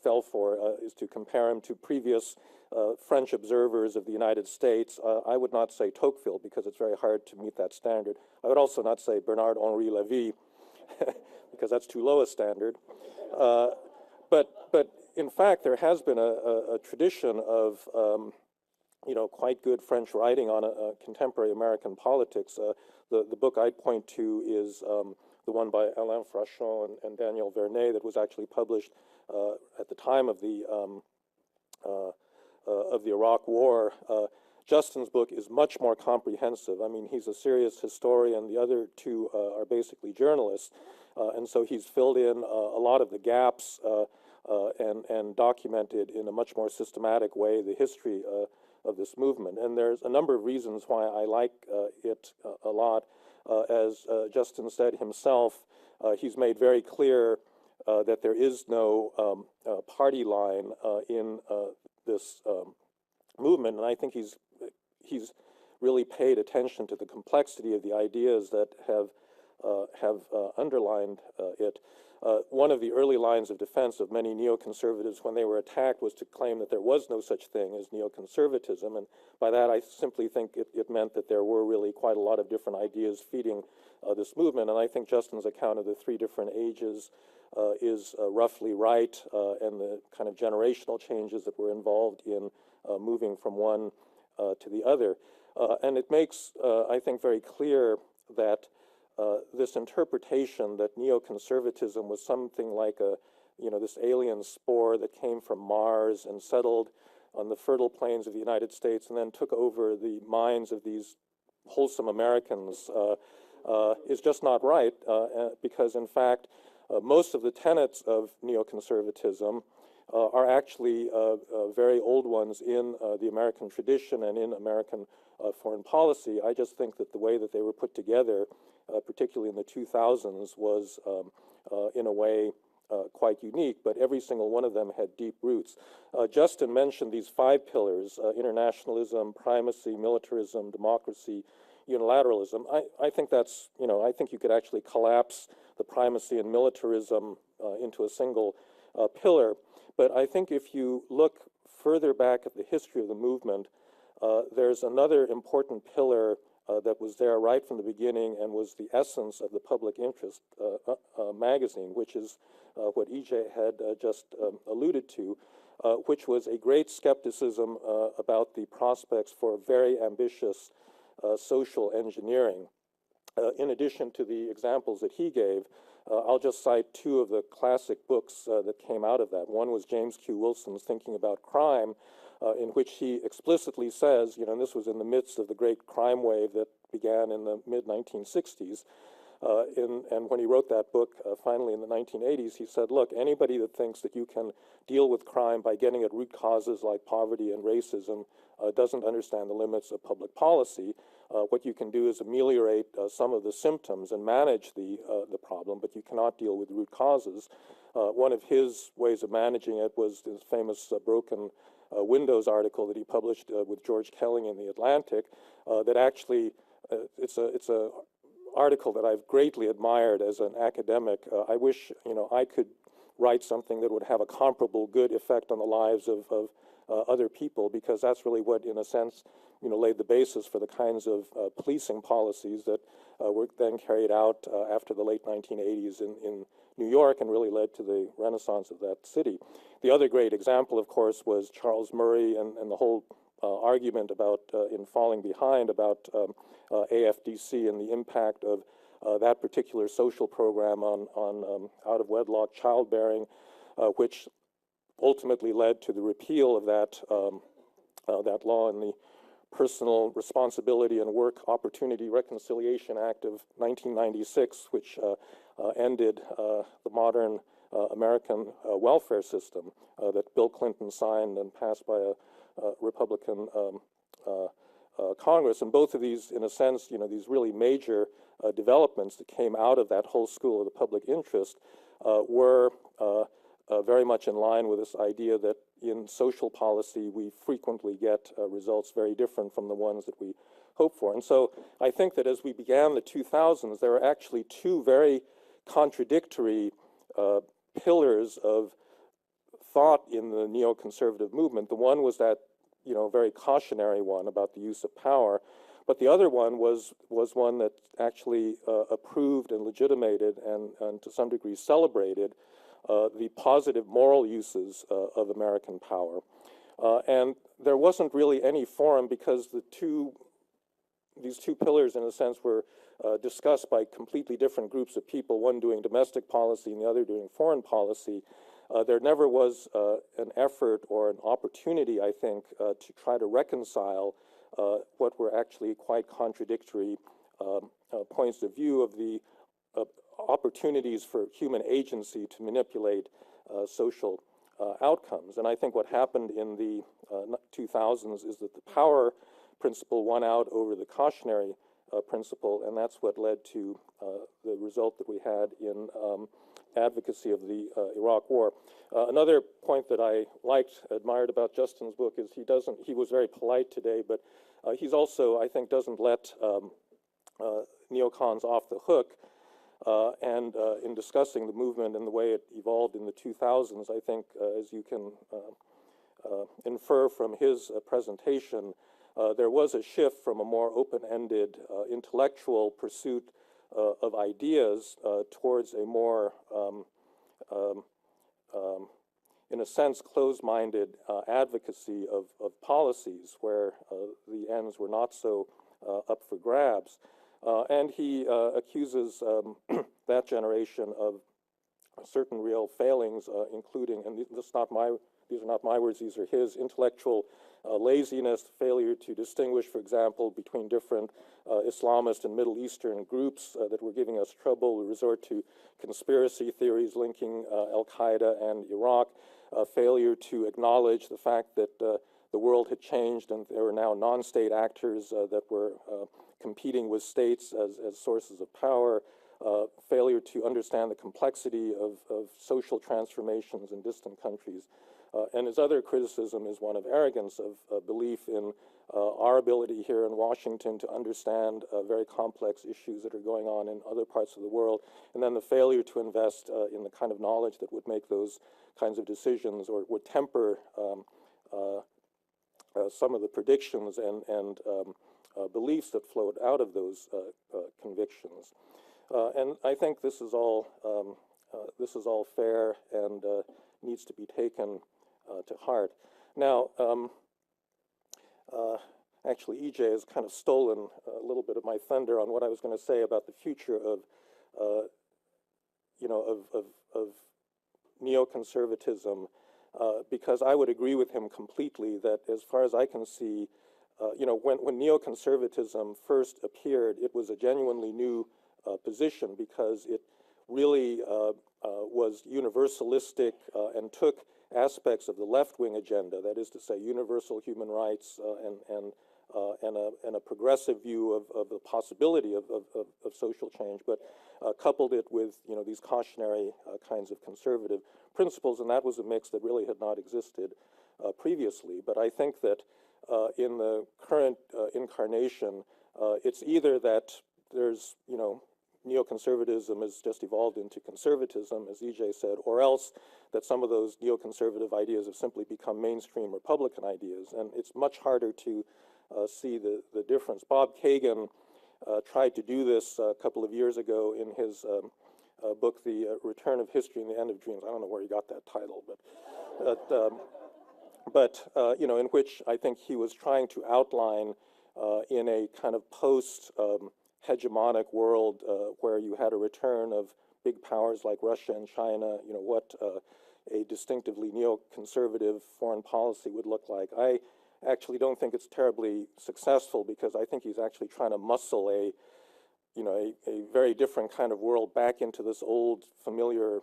E: fell for, is to compare him to previous French observers of the United States. I would not say Tocqueville, because it's very hard to meet that standard. I would also not say Bernard-Henri Lévy, because that's too low a standard. But in fact, there has been a tradition of quite good French writing on contemporary American politics. The book I'd point to is the one by Alain Frachon and Daniel Vernet that was actually published at the time of the Iraq War. Justin's book is much more comprehensive. I mean, he's a serious historian. The other two are basically journalists. And so he's filled in a lot of the gaps and documented in a much more systematic way the history of this movement. And there's a number of reasons why I like it a lot. As Justin said himself, he's made very clear that there is no party line in this movement, and I think he's really paid attention to the complexity of the ideas that have underlined it. One of the early lines of defense of many neoconservatives when they were attacked was to claim that there was no such thing as neoconservatism, and by that I simply think it meant that there were really quite a lot of different ideas feeding this movement, and I think Justin's account of the 3 different ages is roughly right, and the kind of generational changes that were involved in moving from one to the other. And it makes, I think, very clear that this interpretation that neoconservatism was something like this alien spore that came from Mars and settled on the fertile plains of the United States and then took over the minds of these wholesome Americans is just not right, because in fact most of the tenets of neoconservatism are actually very old ones in the American tradition and in American foreign policy. I just think that the way that they were put together, particularly in the 2000s, was in a way quite unique, but every single one of them had deep roots. Justin mentioned these 5 pillars: internationalism, primacy, militarism, democracy, unilateralism. I think that's, I think you could actually collapse the primacy and militarism into a single pillar. But I think if you look further back at the history of the movement, there's another important pillar that was there right from the beginning and was the essence of the Public Interest magazine, which is what EJ had just alluded to, which was a great skepticism about the prospects for very ambitious social engineering. In addition to the examples that he gave, I'll just cite 2 of the classic books that came out of that. One was James Q. Wilson's Thinking About Crime, in which he explicitly says, and this was in the midst of the great crime wave that began in the mid-1960s, and when he wrote that book, finally in the 1980s, he said, look, anybody that thinks that you can deal with crime by getting at root causes like poverty and racism doesn't understand the limits of public policy. What you can do is ameliorate some of the symptoms and manage the problem, but you cannot deal with root causes. One of his ways of managing it was this famous broken Windows article that he published with George Kelling in The Atlantic, that actually, it's a article that I've greatly admired as an academic. I wish, I could write something that would have a comparable good effect on the lives of other people, because that's really what, in a sense, laid the basis for the kinds of policing policies that were then carried out after the late 1980s in New York, and really led to the renaissance of that city. The other great example, of course, was Charles Murray and the whole argument about, in Falling Behind, about AFDC and the impact of that particular social program on out-of-wedlock childbearing, which ultimately led to the repeal of that law in the Personal Responsibility and Work Opportunity Reconciliation Act of 1996, which ended the modern American welfare system that Bill Clinton signed and passed by a Republican Congress. And both of these, in a sense, these really major developments that came out of that whole school of the public interest were very much in line with this idea that in social policy we frequently get results very different from the ones that we hope for. And so I think that as we began the 2000s, there were actually two very contradictory pillars of thought in the neoconservative movement. The one was that, very cautionary one about the use of power, but the other one was one that actually approved and legitimated and to some degree celebrated the positive moral uses of American power. And there wasn't really any forum, because these two pillars, in a sense, were discussed by completely different groups of people, one doing domestic policy and the other doing foreign policy. There never was an effort or an opportunity, I think, to try to reconcile what were actually quite contradictory points of view of the opportunities for human agency to manipulate social outcomes. And I think what happened in the 2000s is that the power principle won out over the cautionary principle, and that's what led to the result that we had in advocacy of the Iraq War. Another point that I admired about Justin's book is he was very polite today, but he's also, I think, doesn't let neocons off the hook. And in discussing the movement and the way it evolved in the 2000s, I think, as you can infer from his presentation, there was a shift from a more open-ended intellectual pursuit of ideas towards a more, in a sense, closed-minded advocacy of policies where the ends were not so up for grabs. And he accuses that generation of certain real failings, including, and these are not my words, these are his, intellectual laziness, failure to distinguish, for example, between different Islamist and Middle Eastern groups that were giving us trouble. We resort to conspiracy theories linking Al-Qaeda and Iraq, failure to acknowledge the fact that the world had changed and there were now non-state actors that were competing with states as sources of power, failure to understand the complexity of social transformations in distant countries. And his other criticism is one of arrogance, of belief in our ability here in Washington to understand very complex issues that are going on in other parts of the world, and then the failure to invest in the kind of knowledge that would make those kinds of decisions or would temper some of the predictions and beliefs that flowed out of those convictions. And I think this is all fair and needs to be taken to heart. Now, actually, EJ has kind of stolen a little bit of my thunder on what I was going to say about the future of neoconservatism, because I would agree with him completely that, as far as I can see, when neoconservatism first appeared, it was a genuinely new position, because it really was universalistic and took aspects of the left-wing agenda, that is to say, universal human rights and a progressive view of the possibility of social change, but coupled it with these cautionary kinds of conservative principles, and that was a mix that really had not existed previously. But I think that in the current incarnation, it's either that there's neoconservatism has just evolved into conservatism, as EJ said, or else that some of those neoconservative ideas have simply become mainstream Republican ideas. And it's much harder to see the difference. Bob Kagan tried to do this a couple of years ago in his book, The Return of History and the End of Dreams. I don't know where he got that title, but you know, in which I think he was trying to outline in a kind of post-hegemonic world where you had a return of big powers like Russia and China, you know, what a distinctively neoconservative foreign policy would look like. I actually don't think it's terribly successful, because I think he's actually trying to muscle a very different kind of world back into this old familiar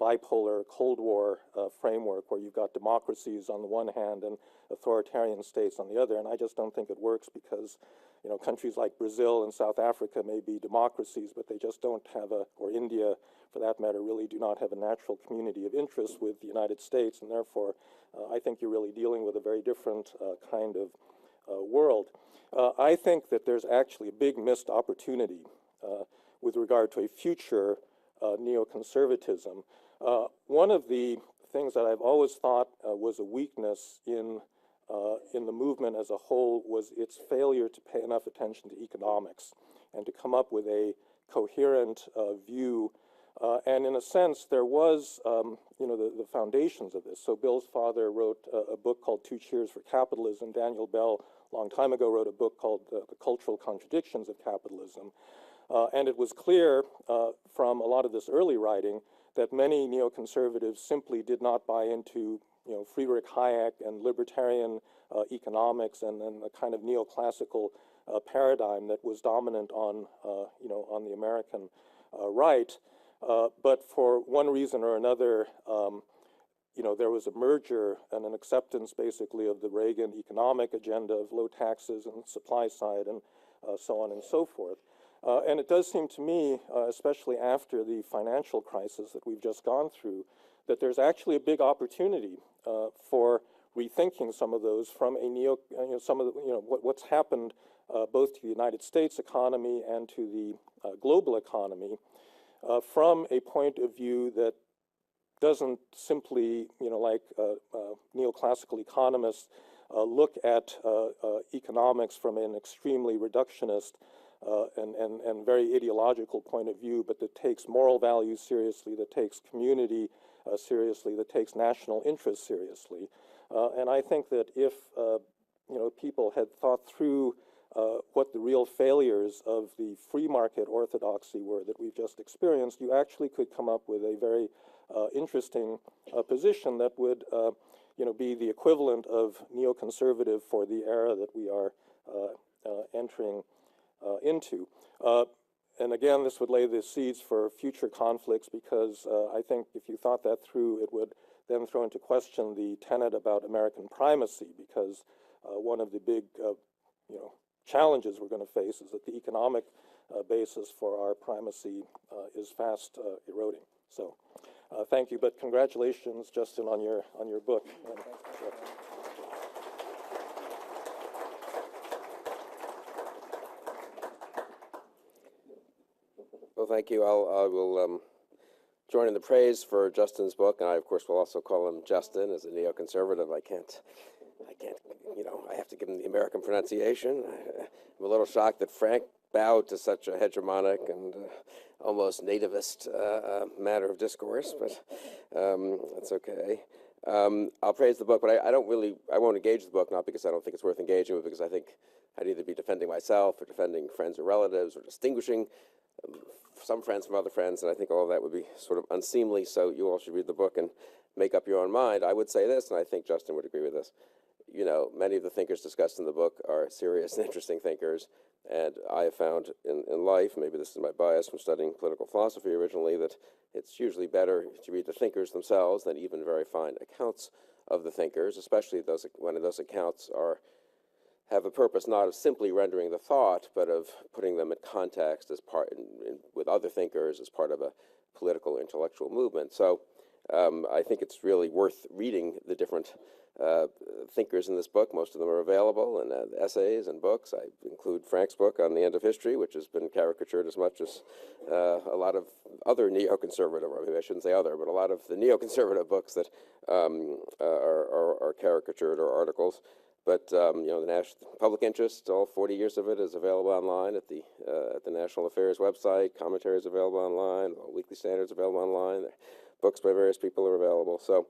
E: bipolar Cold War framework where you've got democracies on the one hand and authoritarian states on the other. And I just don't think it works, because, you know, countries like Brazil and South Africa may be democracies, but they just don't have or India, for that matter, really do not have a natural community of interest with the United States. And therefore, I think you're really dealing with a very different kind of world. I think that there's actually a big missed opportunity with regard to a future neoconservatism. One of the things that I've always thought was a weakness in the movement as a whole was its failure to pay enough attention to economics and to come up with a coherent view. And in a sense, there was, you know, the foundations of this. So Bill's father wrote a book called Two Cheers for Capitalism. Daniel Bell, a long time ago, wrote a book called The Cultural Contradictions of Capitalism. And it was clear from a lot of this early writing that many neoconservatives simply did not buy into, you know, Friedrich Hayek and libertarian economics and then the kind of neoclassical paradigm that was dominant on, you know, on the American right. But for one reason or another, you know, there was a merger and an acceptance basically of the Reagan economic agenda of low taxes and supply side and so on and so forth. And it does seem to me, especially after the financial crisis that we've just gone through, that there's actually a big opportunity for rethinking some of those from a some of the, you know, what's happened both to the United States economy and to the global economy from a point of view that doesn't simply, you know, like neoclassical economists look at economics from an extremely reductionist and very ideological point of view, but that takes moral values seriously, that takes community seriously, that takes national interest seriously. And I think that if you know, people had thought through what the real failures of the free market orthodoxy were that we've just experienced, you actually could come up with a very interesting position that would you know, be the equivalent of neoconservative for the era that we are entering into. And again, this would lay the seeds for future conflicts, because I think if you thought that through, it would then throw into question the tenet about American primacy, because one of the big you know, challenges we're going to face is that the economic basis for our primacy is fast eroding. So thank you, but congratulations, Justin, on your book.
F: Well, thank you. I will join in the praise for Justin's book, and I, of course, will also call him Justin as a neoconservative. I can't, you know, I have to give him the American pronunciation. I'm a little shocked that Frank bowed to such a hegemonic and almost nativist manner of discourse, but that's okay. I'll praise the book, but I won't engage the book, not because I don't think it's worth engaging with, because I think I'd either be defending myself or defending friends or relatives or distinguishing some friends from other friends, and I think all of that would be sort of unseemly, so you all should read the book and make up your own mind. I would say this, and I think Justin would agree with this. You know, many of the thinkers discussed in the book are serious and interesting thinkers, and I have found in life, maybe this is my bias from studying political philosophy originally, that it's usually better to read the thinkers themselves than even very fine accounts of the thinkers, especially those when those accounts have a purpose not of simply rendering the thought, but of putting them in context as part with other thinkers as part of a political intellectual movement. So I think it's really worth reading the different thinkers in this book. Most of them are available in essays and books. I include Frank's book on the end of history, which has been caricatured as much as a lot of other neoconservative, or maybe I shouldn't say other, but a lot of the neoconservative books that are caricatured or articles. But you know, the National Public Interest, all 40 years of it, is available online at the National Affairs website. Commentaries available online. All weekly standards available online. Books by various people are available. So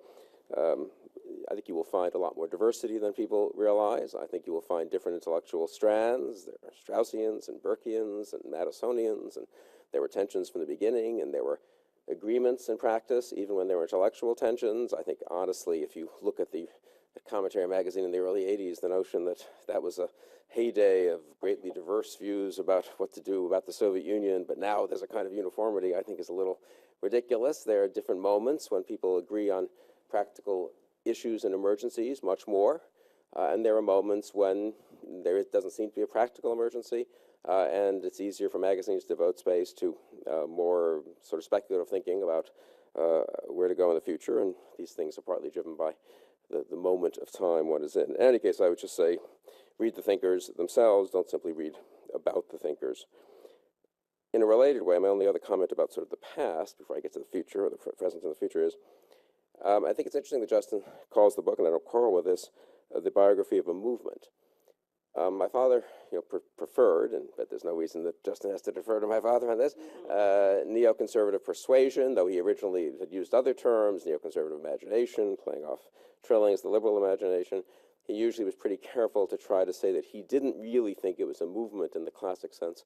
F: I think you will find a lot more diversity than people realize. I think you will find different intellectual strands. There are Straussians and Burkeans and Madisonians, and there were tensions from the beginning, and there were agreements in practice, even when there were intellectual tensions. I think, honestly, if you look at the Commentary magazine in the early 80s, the notion that that was a heyday of greatly diverse views about what to do about the Soviet Union, but now there's a kind of uniformity, I think is a little ridiculous. There are different moments when people agree on practical issues and emergencies much more, and there are moments when there doesn't seem to be a practical emergency, and it's easier for magazines to devote space to more sort of speculative thinking about where to go in the future, and these things are partly driven by the moment of time one is in. In any case, I would just say, read the thinkers themselves, don't simply read about the thinkers. In a related way, my only other comment about sort of the past, before I get to the future, or the present and the future, is I think it's interesting that Justin calls the book, and I don't quarrel with this, the biography of a movement. My father, preferred, but there's no reason that Justin has to defer to my father on this, neoconservative persuasion, though he originally had used other terms, neoconservative imagination, playing off Trilling's the liberal imagination. He usually was pretty careful to try to say that he didn't really think it was a movement in the classic sense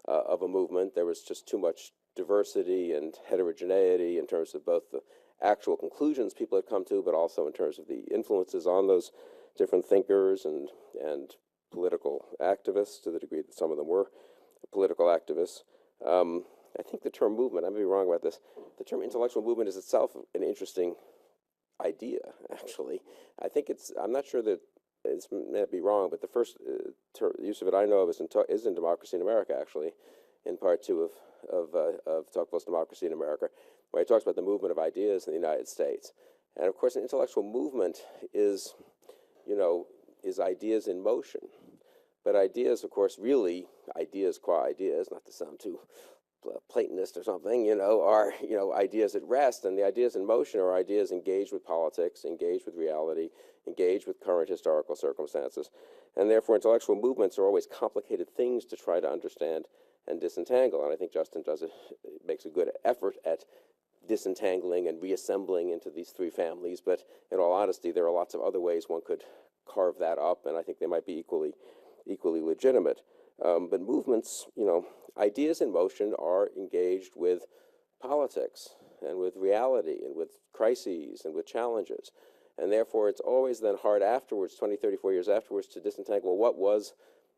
F: of a movement. There was just too much diversity and heterogeneity in terms of both the actual conclusions people had come to, but also in terms of the influences on those different thinkers and political activists, to the degree that some of them were political activists. I think the term movement, I may be wrong about this, the term intellectual movement is itself an interesting idea, actually. I think I'm not sure that it may be wrong, but the first use of it I know of is in Democracy in America, actually, in part 2 of Tocqueville's Democracy in America, where he talks about the movement of ideas in the United States. And of course, an intellectual movement is ideas in motion. But ideas, of course, really, ideas qua ideas, not to sound too Platonist or something, are, ideas at rest. And the ideas in motion are ideas engaged with politics, engaged with reality, engaged with current historical circumstances. And therefore, intellectual movements are always complicated things to try to understand and disentangle. And I think Justin makes a good effort at disentangling and reassembling into these 3 families. But in all honesty, there are lots of other ways one could carve that up, and I think they might be equally legitimate. But movements, ideas in motion are engaged with politics and with reality and with crises and with challenges. And therefore, it's always then hard afterwards, 20, 30, 40 years afterwards, to disentangle what was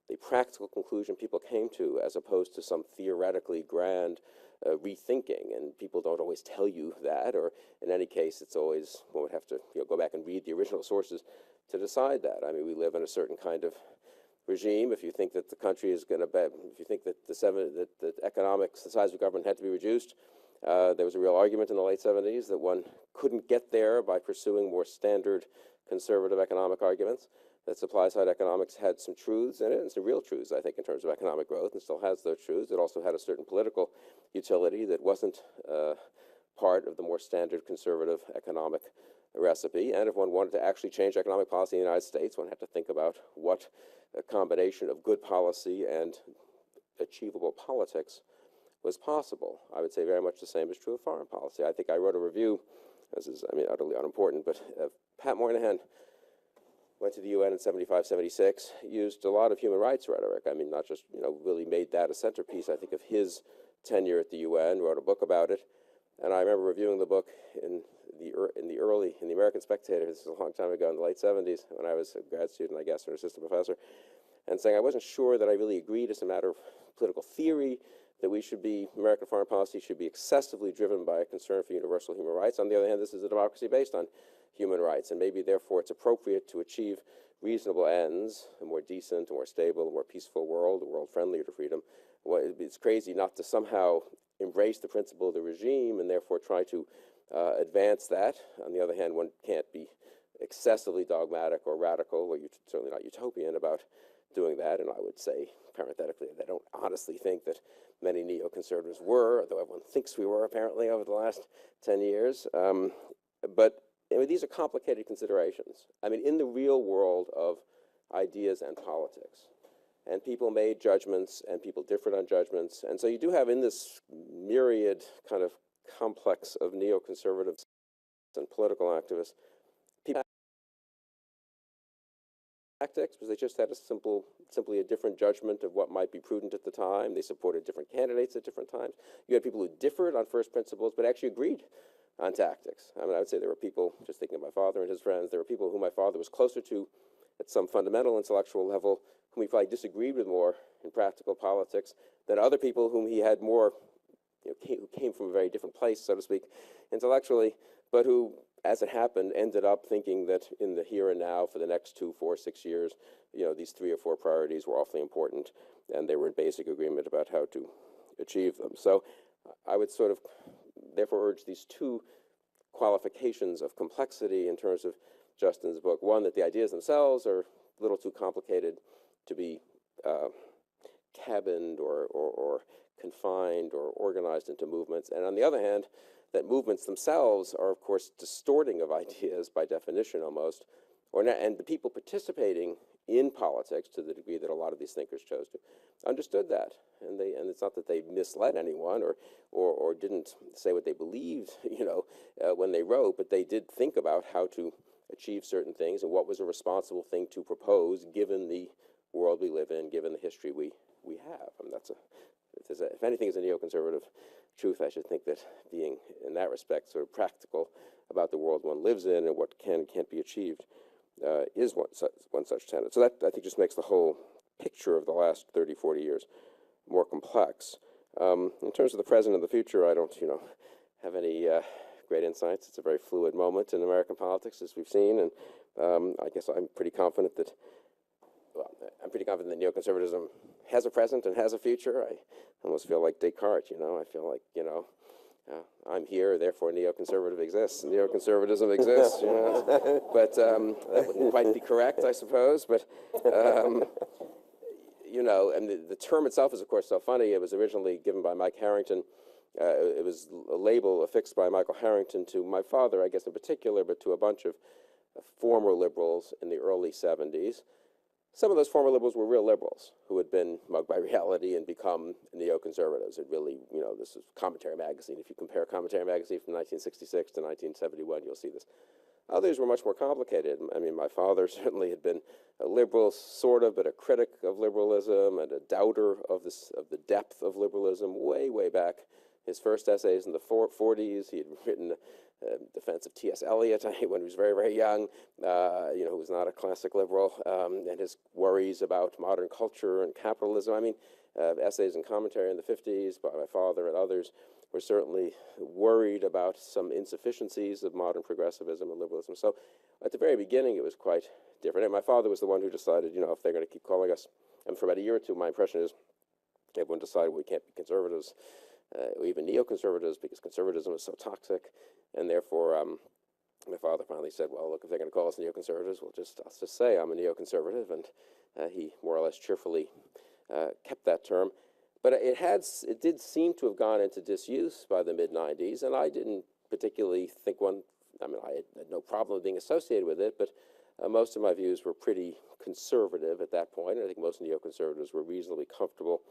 F: the practical conclusion people came to, as opposed to some theoretically grand rethinking. And people don't always tell you that, or in any case, it's always, one would have to go back and read the original sources to decide that. I mean, we live in a certain kind of regime. If you think that the country is going to be, if you think that the size of government had to be reduced, there was a real argument in the late 70s that one couldn't get there by pursuing more standard conservative economic arguments, that supply-side economics had some truths in it, and some real truths, I think, in terms of economic growth, and still has those truths. It also had a certain political utility that wasn't part of the more standard conservative economic recipe. And if one wanted to actually change economic policy in the United States, one had to think about what a combination of good policy and achievable politics was possible. I would say very much the same is true of foreign policy. I think I wrote a review, this is, utterly unimportant, but Pat Moynihan went to the UN in 75, 76, used a lot of human rights rhetoric. I mean, not just, really made that a centerpiece, I think, of his tenure at the UN, wrote a book about it. And I remember reviewing the book in the American Spectator, this is a long time ago, in the late 70s, when I was a grad student, I guess, or an assistant professor, and saying I wasn't sure that I really agreed as a matter of political theory that American foreign policy should be excessively driven by a concern for universal human rights. On the other hand, this is a democracy based on human rights, and maybe therefore it's appropriate to achieve reasonable ends, a more decent, a more stable, a more peaceful world, a world friendlier to freedom. Well, it's crazy not to somehow embrace the principle of the regime and therefore try to advance that. On the other hand, one can't be excessively dogmatic or radical, or certainly not utopian about doing that. And I would say, parenthetically, that I don't honestly think that many neoconservatives were, although everyone thinks we were apparently over the last 10 years. But I mean, these are complicated considerations. I mean, in the real world of ideas and politics, and people made judgments, and people differed on judgments. And so you do have in this myriad kind of complex of neoconservatives and political activists, people tactics, because they just had simply a different judgment of what might be prudent at the time. They supported different candidates at different times. You had people who differed on first principles, but actually agreed on tactics. I mean, I would say there were people, just thinking of my father and his friends, there were people whom my father was closer to at some fundamental intellectual level, whom he probably disagreed with more in practical politics than other people whom he had more, who came from a very different place, so to speak, intellectually, but who, as it happened, ended up thinking that in the here and now for the next 2, 4, 6 years, these 3 or 4 priorities were awfully important, and they were in basic agreement about how to achieve them. So I would sort of therefore urge these 2 qualifications of complexity in terms of Justin's book. One, that the ideas themselves are a little too complicated to be cabined or confined or organized into movements. And on the other hand, that movements themselves are, of course, distorting of ideas by definition almost, and the people participating in politics, to the degree that a lot of these thinkers chose to, understood that. And it's not that they misled anyone or didn't say what they believed, when they wrote, but they did think about how to achieve certain things and what was a responsible thing to propose given the world we live in, given the history we have. I mean, if anything is a neoconservative truth, I should think that being, in that respect, sort of practical about the world one lives in and what can and can't be achieved is one such tenet. So that, I think, just makes the whole picture of the last 30, 40 years more complex. In terms of the present and the future, I don't, have any great insights. It's a very fluid moment in American politics, as we've seen, and I guess I'm pretty confident that neoconservatism has a present and has a future. I almost feel like Descartes, I feel like, I'm here, therefore neoconservative exists. Neoconservatism exists, but that wouldn't quite be correct, I suppose. But and the term itself is, of course, so funny. It was originally given by Mike Harrington. It was a label affixed by Michael Harrington to my father, I guess in particular, but to a bunch of former liberals in the early 70s. Some of those former liberals were real liberals who had been mugged by reality and become neoconservatives. It really, this is Commentary Magazine. If you compare Commentary Magazine from 1966 to 1971, you'll see this. Others were much more complicated. I mean, my father certainly had been a liberal, sort of, but a critic of liberalism and a doubter of the depth of liberalism way, way back. His first essays in the 40s, he had written defense of T.S. Eliot when he was very, very young, who was not a classic liberal, and his worries about modern culture and capitalism. I mean, essays and commentary in the 50s by my father and others were certainly worried about some insufficiencies of modern progressivism and liberalism. So at the very beginning, it was quite different. And my father was the one who decided, if they're going to keep calling us, and for about a year or two, my impression is everyone decided we can't be conservatives, or even neoconservatives, because conservatism is so toxic. And therefore, my father finally said, well, look, if they're going to call us neoconservatives, I'll just say I'm a neoconservative. And he more or less cheerfully kept that term. But it did seem to have gone into disuse by the mid-90s, and I didn't particularly think I had no problem with being associated with it, but most of my views were pretty conservative at that point, and I think most neoconservatives were reasonably comfortable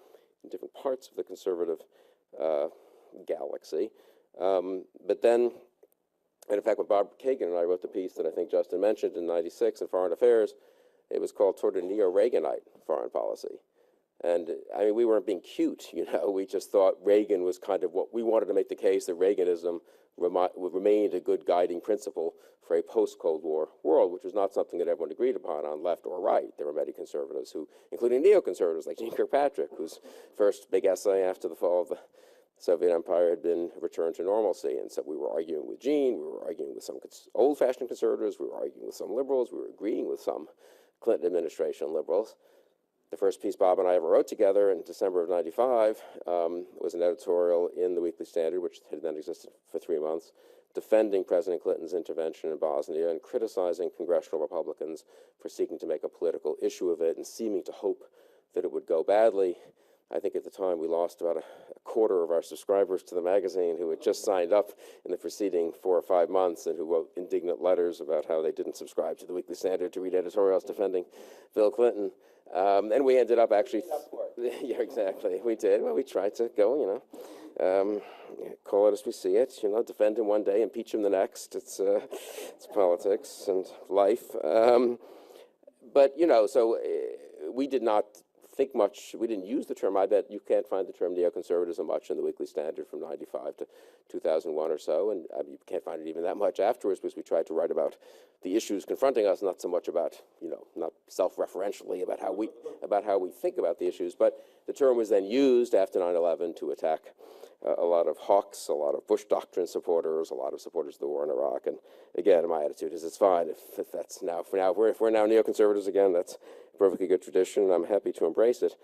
F: in different parts of the conservative galaxy. But then, and in fact, when Bob Kagan and I wrote the piece that I think Justin mentioned in '96 in Foreign Affairs, it was called Toward a Neo-Reaganite Foreign Policy. And I mean, we weren't being cute, we just thought Reagan was kind of what we wanted to make the case that Reaganism remained a good guiding principle for a post-Cold War world, which was not something that everyone agreed upon on left or right. There were many conservatives including neoconservatives like Gene Kirkpatrick, whose first big essay after the fall of the Soviet Empire had been Return to Normalcy. And so we were arguing with Gene, we were arguing with some old-fashioned conservatives, we were arguing with some liberals, we were agreeing with some Clinton administration liberals. The first piece Bob and I ever wrote together in December of '95 was an editorial in the Weekly Standard, which had then existed for 3 months, defending President Clinton's intervention in Bosnia and criticizing congressional Republicans for seeking to make a political issue of it and seeming to hope that it would go badly. I think at the time we lost about a quarter of our subscribers to the magazine who had just signed up in the preceding 4 or 5 months and who wrote indignant letters about how they didn't subscribe to the Weekly Standard to read editorials defending Bill Clinton. And we ended up actually, yeah, exactly, we did. Well, we tried to go, you know, call it as we see it, you know, defend him one day, impeach him the next. It's politics and life. But, you know, so we did not think much, we didn't use the term. I bet you can't find the term neoconservatism much in the Weekly Standard from 95 to 2001 or so, and you can't find it even that much afterwards because we tried to write about the issues confronting us, not so much about, you know, not self-referentially about how we think about the issues, but the term was then used after 9/11 to attack a lot of hawks, a lot of Bush doctrine supporters, a lot of supporters of the war in Iraq. And again, my attitude is it's fine if that's now, if we're now neoconservatives again, that's a perfectly good tradition, and I'm happy to embrace it.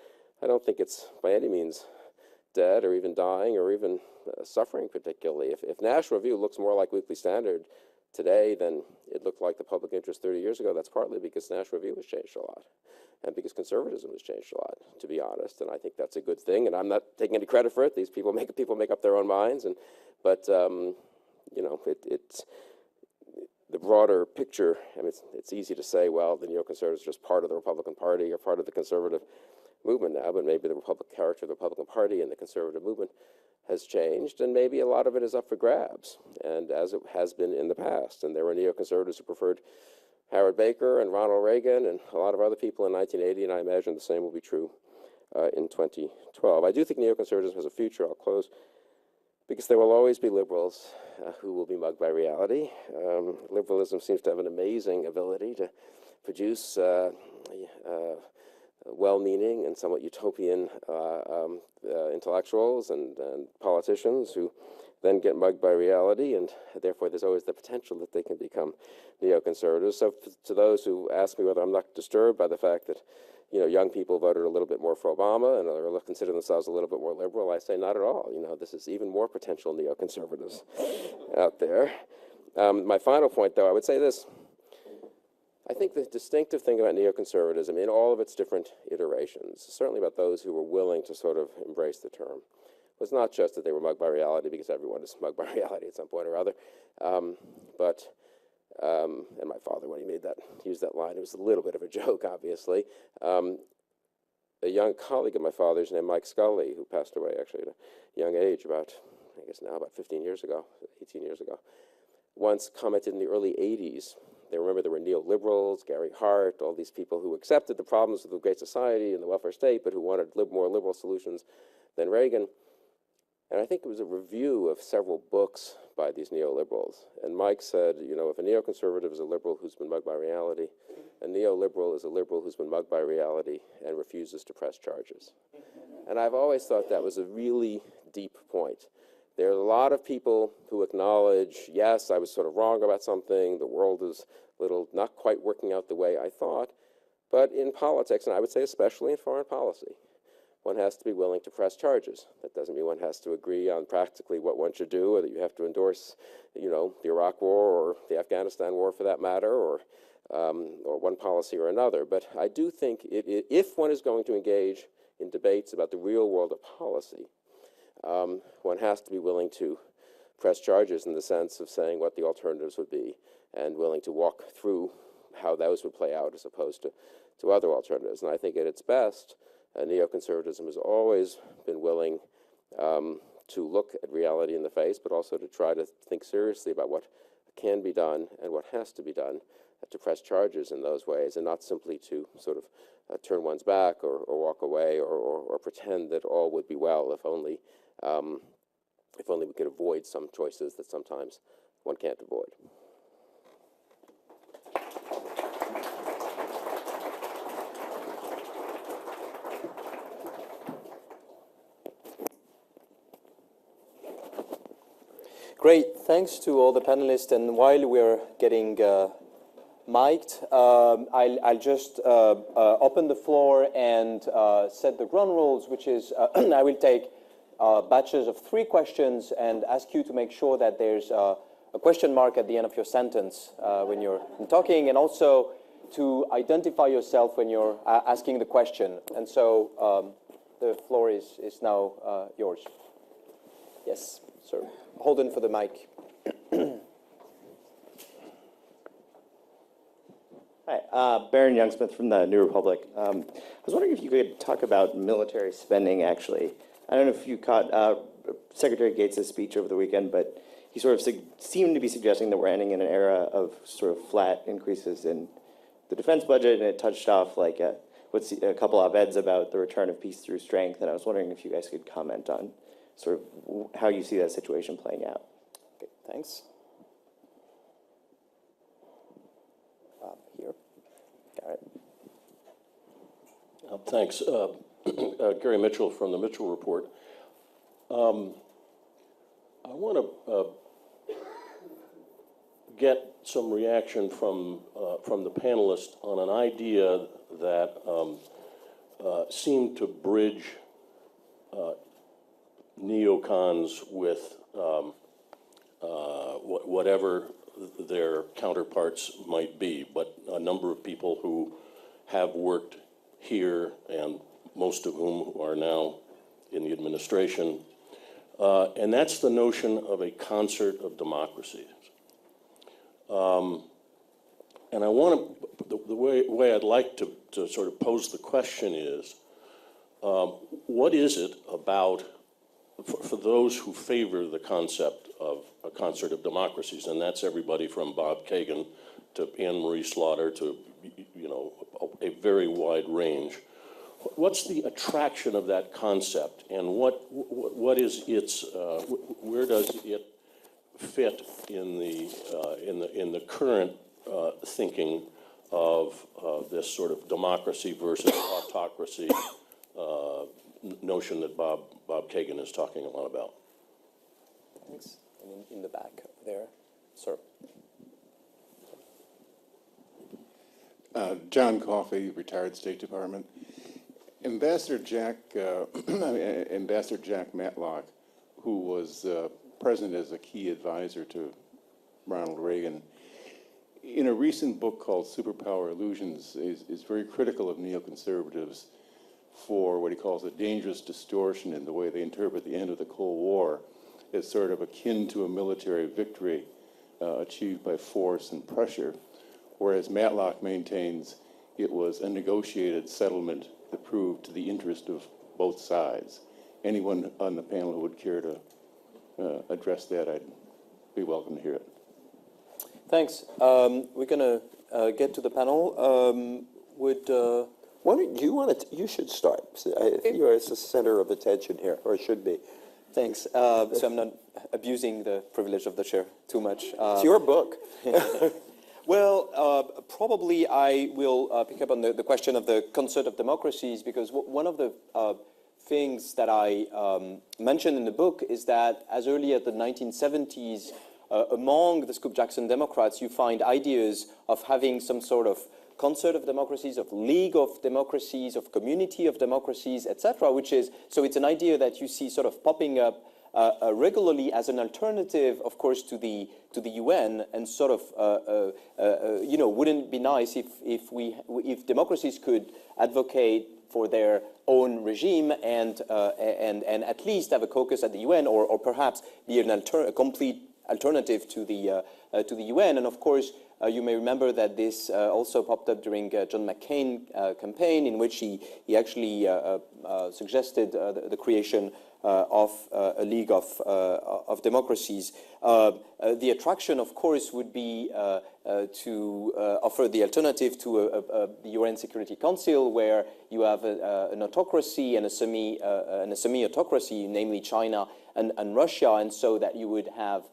F: I don't think it's by any means dead or even dying or even suffering particularly. If National Review looks more like Weekly Standard today than it looked like the public interest 30 years ago, that's partly because National Review has changed a lot. And because conservatism has changed a lot, to be honest, and I think that's a good thing. And I'm not taking any credit for it. These people make up their own minds, but you know, it's the broader picture. I mean, it's easy to say, well, the neoconservatives are just part of the Republican Party or part of the conservative movement now, but maybe the character of the Republican Party and the conservative movement has changed, and maybe a lot of it is up for grabs, and as it has been in the past. And there were neoconservatives who preferred Howard Baker and Ronald Reagan and a lot of other people in 1980, and I imagine the same will be true in 2012. I do think neoconservatism has a future. I'll close because there will always be liberals who will be mugged by reality. Liberalism seems to have an amazing ability to produce well-meaning and somewhat utopian intellectuals and politicians who then get mugged by reality, and therefore there's always the potential that they can become neoconservatives. So to those who ask me whether I'm not disturbed by the fact that, you know, young people voted a little bit more for Obama and are consider themselves a little bit more liberal, I say not at all. You know, this is even more potential neoconservatives out there. My final point, though, I would say this. I think the distinctive thing about neoconservatism in all of its different iterations, certainly about those who were willing to sort of embrace the term, was not just that they were mugged by reality, because everyone is mugged by reality at some point or other, and my father, when he used that line, it was a little bit of a joke, obviously. A young colleague of my father's named Mike Scully, who passed away actually at a young age, about 15 years ago, 18 years ago, once commented in the early 80s. They remember there were neoliberals, Gary Hart, all these people who accepted the problems of the Great Society and the welfare state, but who wanted more liberal solutions than Reagan. And I think it was a review of several books by these neoliberals. And Mike said, you know, if a neoconservative is a liberal who's been mugged by reality, a neoliberal is a liberal who's been mugged by reality and refuses to press charges. And I've always thought that was a really deep point. There are a lot of people who acknowledge, yes, I was sort of wrong about something, the world is not quite working out the way I thought, but in politics, and I would say especially in foreign policy, one has to be willing to press charges. That doesn't mean one has to agree on practically what one should do, or that you have to endorse, you know, the Iraq War or the Afghanistan War for that matter, or one policy or another. But I do think if one is going to engage in debates about the real world of policy, one has to be willing to press charges in the sense of saying what the alternatives would be and willing to walk through how those would play out as opposed to other alternatives. And I think at its best, neoconservatism has always been willing to look at reality in the face, but also to try to think seriously about what can be done and what has to be done to press charges in those ways, and not simply to sort of turn one's back or walk away or pretend that all would be well if only we could avoid some choices that sometimes one can't avoid.
C: Great, thanks to all the panelists. And while we're getting mic'd, I'll just open the floor and set the ground rules, which is I will take batches of 3 questions and ask you to make sure that there's a question mark at the end of your sentence when you're talking, and also to identify yourself when you're asking the question. And so the floor is now yours. Yes, sir. Hold in for the mic.
G: Hi, Baron Youngsmith from the New Republic. I was wondering if you could talk about military spending, actually. I don't know if you caught Secretary Gates' speech over the weekend, but he sort of seemed to be suggesting that we're ending in an era of sort of flat increases in the defense budget, and it touched off like a couple op-eds about the return of peace through strength, and I was wondering if you guys could comment on sort of how you see that situation playing out.
C: Okay, thanks. Here, Garrett.
H: Thanks. Gary Mitchell from the Mitchell Report. I want to get some reaction from the panelists on an idea that seemed to bridge neocons with whatever their counterparts might be, but a number of people who have worked here and most of whom are now in the administration, and that's the notion of a concert of democracies. And I want to, the way I'd like to sort of pose the question is, what is it about, for those who favor the concept of a concert of democracies, and that's everybody from Bob Kagan to Anne Marie Slaughter to, you know, a very wide range. What's the attraction of that concept, and what is its, where does it fit in the current thinking of this sort of democracy versus autocracy notion that Bob Kagan is talking a lot about?
C: Thanks. And in the back there, sir.
I: John Coffey, retired State Department. Ambassador Jack Matlock, who was present as a key advisor to Ronald Reagan, in a recent book called Superpower Illusions, is very critical of neoconservatives for what he calls a dangerous distortion in the way they interpret the end of the Cold War as sort of akin to a military victory achieved by force and pressure, whereas Matlock maintains it was a negotiated settlement that proved to the interest of both sides. Anyone on the panel who would care to address that, I'd be welcome to hear it.
C: Thanks. We're going to get to the panel.
D: Why don't you want to? You should start. You are the center of attention here, or should be.
C: Thanks. So I'm not abusing the privilege of the chair too much.
D: It's your book.
C: Well, probably I will pick up on the question of the concert of democracies, because one of the things that I mentioned in the book is that as early as the 1970s, among the Scoop-Jackson Democrats, you find ideas of having some sort of concert of democracies, of league of democracies, of community of democracies, etc., so it's an idea that you see sort of popping up regularly as an alternative, of course, to the UN, and sort of wouldn't it be nice if democracies could advocate for their own regime and at least have a caucus at the UN, or perhaps be a complete alternative to the UN. And of course, you may remember that this also popped up during John McCain campaign, in which he actually suggested the creation of a League of Democracies. The attraction, of course, would be to offer the alternative to the UN Security Council, where you have an autocracy and a semi-autocracy, namely China and Russia, and so that you would have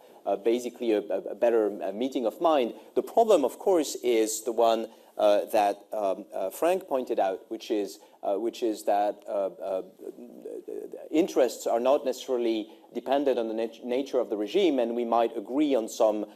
C: basically a better meeting of mind. The problem, of course, is the one that Frank pointed out, which is that interests are not necessarily dependent on the nature of the regime, and we might agree on some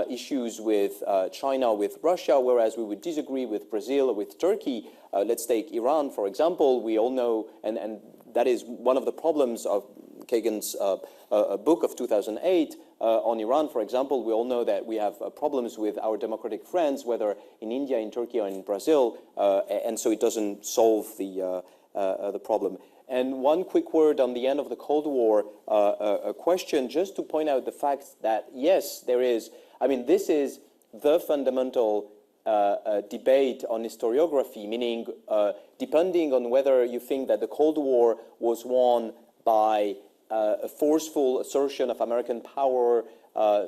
C: issues with China, with Russia, whereas we would disagree with Brazil or with Turkey. Let's take Iran, for example. We all know, and that is one of the problems of Kagan's book of 2008 on Iran, for example, we all know that we have problems with our democratic friends, whether in India, in Turkey, or in Brazil, and so it doesn't solve the problem. And one quick word on the end of the Cold War, a question just to point out the fact that, yes, there is, I mean, this is the fundamental debate on historiography, meaning depending on whether you think that the Cold War was won by a forceful assertion of American power,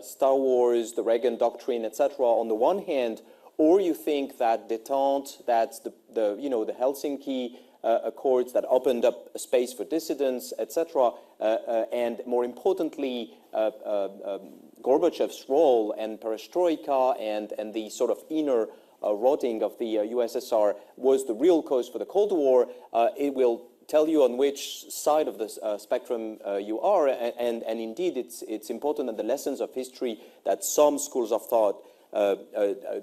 C: Star Wars, the Reagan Doctrine, etc., on the one hand, or you think that détente, that's the Helsinki Accords that opened up a space for dissidents, etc., and more importantly, Gorbachev's role and perestroika and the sort of inner rotting of the USSR was the real cause for the Cold War. It will tell you on which side of the spectrum you are, and indeed it's important that the lessons of history that some schools of thought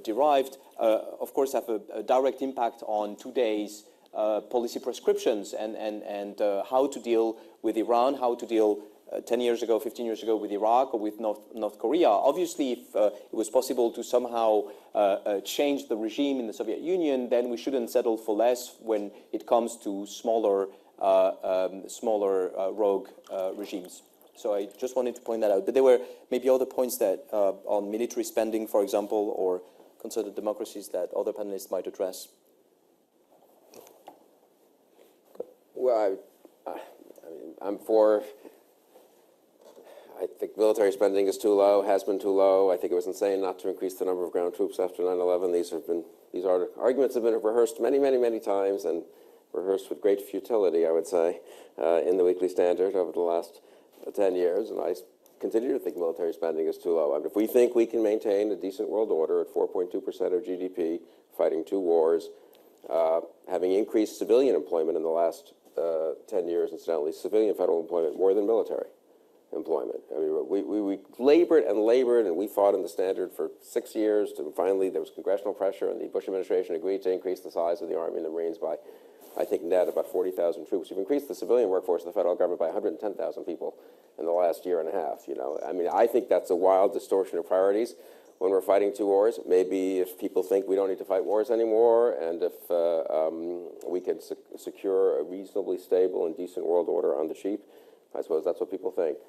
C: derived, of course, have a direct impact on today's policy prescriptions and how to deal with Iran, how to deal 10 years ago, 15 years ago with Iraq or with North Korea. Obviously, if it was possible to somehow change the regime in the Soviet Union, then we shouldn't settle for less when it comes to smaller rogue regimes. So I just wanted to point that out. But there were maybe other points that on military spending, for example, or considered democracies that other panelists might address.
F: Well, I'm for. I think military spending is too low, has been too low. I think it was insane not to increase the number of ground troops after 9/11. These arguments have been rehearsed many, many, many times, and rehearsed with great futility, I would say, in the Weekly Standard over the last 10 years. And I continue to think military spending is too low. I mean, if we think we can maintain a decent world order at 4.2% of GDP, fighting 2 wars, having increased civilian employment in the last 10 years, incidentally, civilian federal employment more than military employment. I mean, we labored and labored, and we fought in the Standard for 6 years, and finally there was congressional pressure, and the Bush administration agreed to increase the size of the Army and the Marines by, I think, net about 40,000 troops. We've increased the civilian workforce of the federal government by 110,000 people in the last year and a half. I mean, I think that's a wild distortion of priorities when we're fighting 2 wars. Maybe if people think we don't need to fight wars anymore, and if we can secure a reasonably stable and decent world order on the cheap, I suppose that's what people think.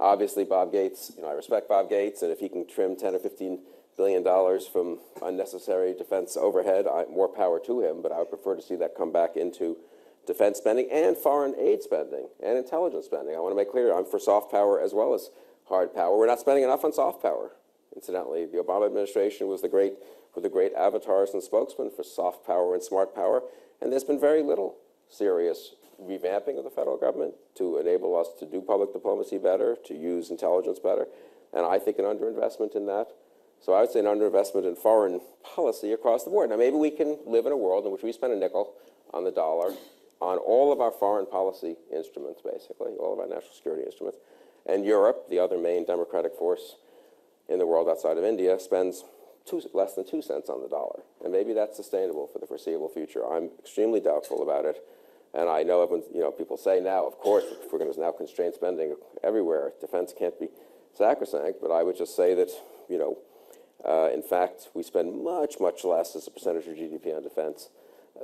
F: Obviously, Bob Gates, I respect Bob Gates, and if he can trim $10 or $15 billion from unnecessary defense overhead, more power to him, but I would prefer to see that come back into defense spending and foreign aid spending and intelligence spending. I want to make clear I'm for soft power as well as hard power. We're not spending enough on soft power. Incidentally, the Obama administration were the great avatars and spokesmen for soft power and smart power, and there's been very little serious revamping of the federal government to enable us to do public diplomacy better, to use intelligence better, and I think an underinvestment in that. So I would say an underinvestment in foreign policy across the board. Now, maybe we can live in a world in which we spend a nickel on the dollar on all of our foreign policy instruments, basically, all of our national security instruments, and Europe, the other main democratic force in the world outside of India, spends less than 2 cents on the dollar. And maybe that's sustainable for the foreseeable future. I'm extremely doubtful about it. And I know people say now, of course, if we're going to now constrain spending everywhere, defense can't be sacrosanct. But I would just say that, in fact, we spend much, much less as a percentage of GDP on defense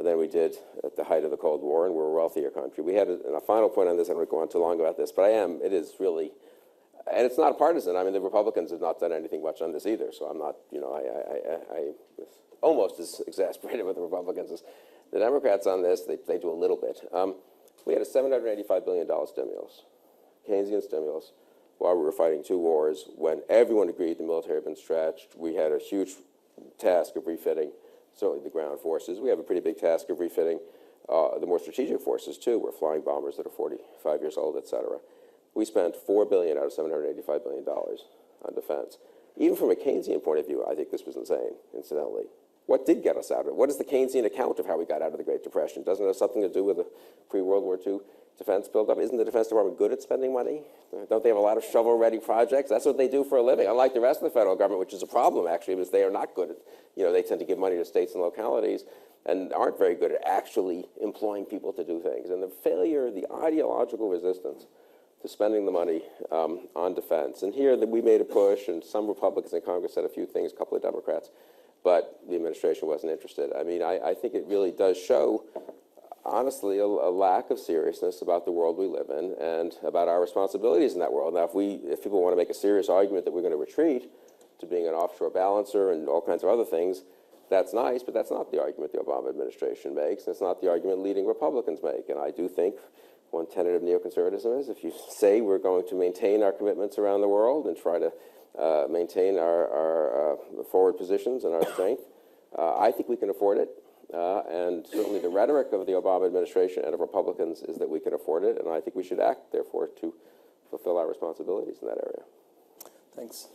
F: than we did at the height of the Cold War, and we're a wealthier country. We had a final point on this. I don't want to go on too long about this, but it is really, and it's not partisan. I mean, the Republicans have not done anything much on this either, so I'm not, I almost as exasperated with the Republicans as the Democrats on this. They do a little bit. We had a $785 billion stimulus, Keynesian stimulus, while we were fighting 2 wars, when everyone agreed the military had been stretched. We had a huge task of refitting, certainly the ground forces. We have a pretty big task of refitting the more strategic forces, too. We're flying bombers that are 45 years old, et cetera. We spent $4 billion out of $785 billion on defense. Even from a Keynesian point of view, I think this was insane, incidentally. What did get us out of it? What is the Keynesian account of how we got out of the Great Depression? Doesn't it have something to do with the pre-World War II defense buildup? Isn't the Defense Department good at spending money? Don't they have a lot of shovel-ready projects? That's what they do for a living, unlike the rest of the federal government, which is a problem, actually, because they are not good at, they tend to give money to states and localities and aren't very good at actually employing people to do things. And the failure, the ideological resistance to spending the money on defense. And here that we made a push, and some Republicans in Congress said a few things, a couple of Democrats, but the administration wasn't interested. I mean, I think it really does show, honestly, a lack of seriousness about the world we live in and about our responsibilities in that world. Now, if people want to make a serious argument that we're going to retreat to being an offshore balancer and all kinds of other things, that's nice, but that's not the argument the Obama administration makes, and it's not the argument leading Republicans make. And I do think one tenet of neoconservatism is if you say we're going to maintain our commitments around the world and try to maintain our forward positions and our strength, I think we can afford it. And certainly the rhetoric of the Obama administration and of Republicans is that we can afford it, and I think we should act, therefore, to fulfill our responsibilities in that area.
C: Thanks.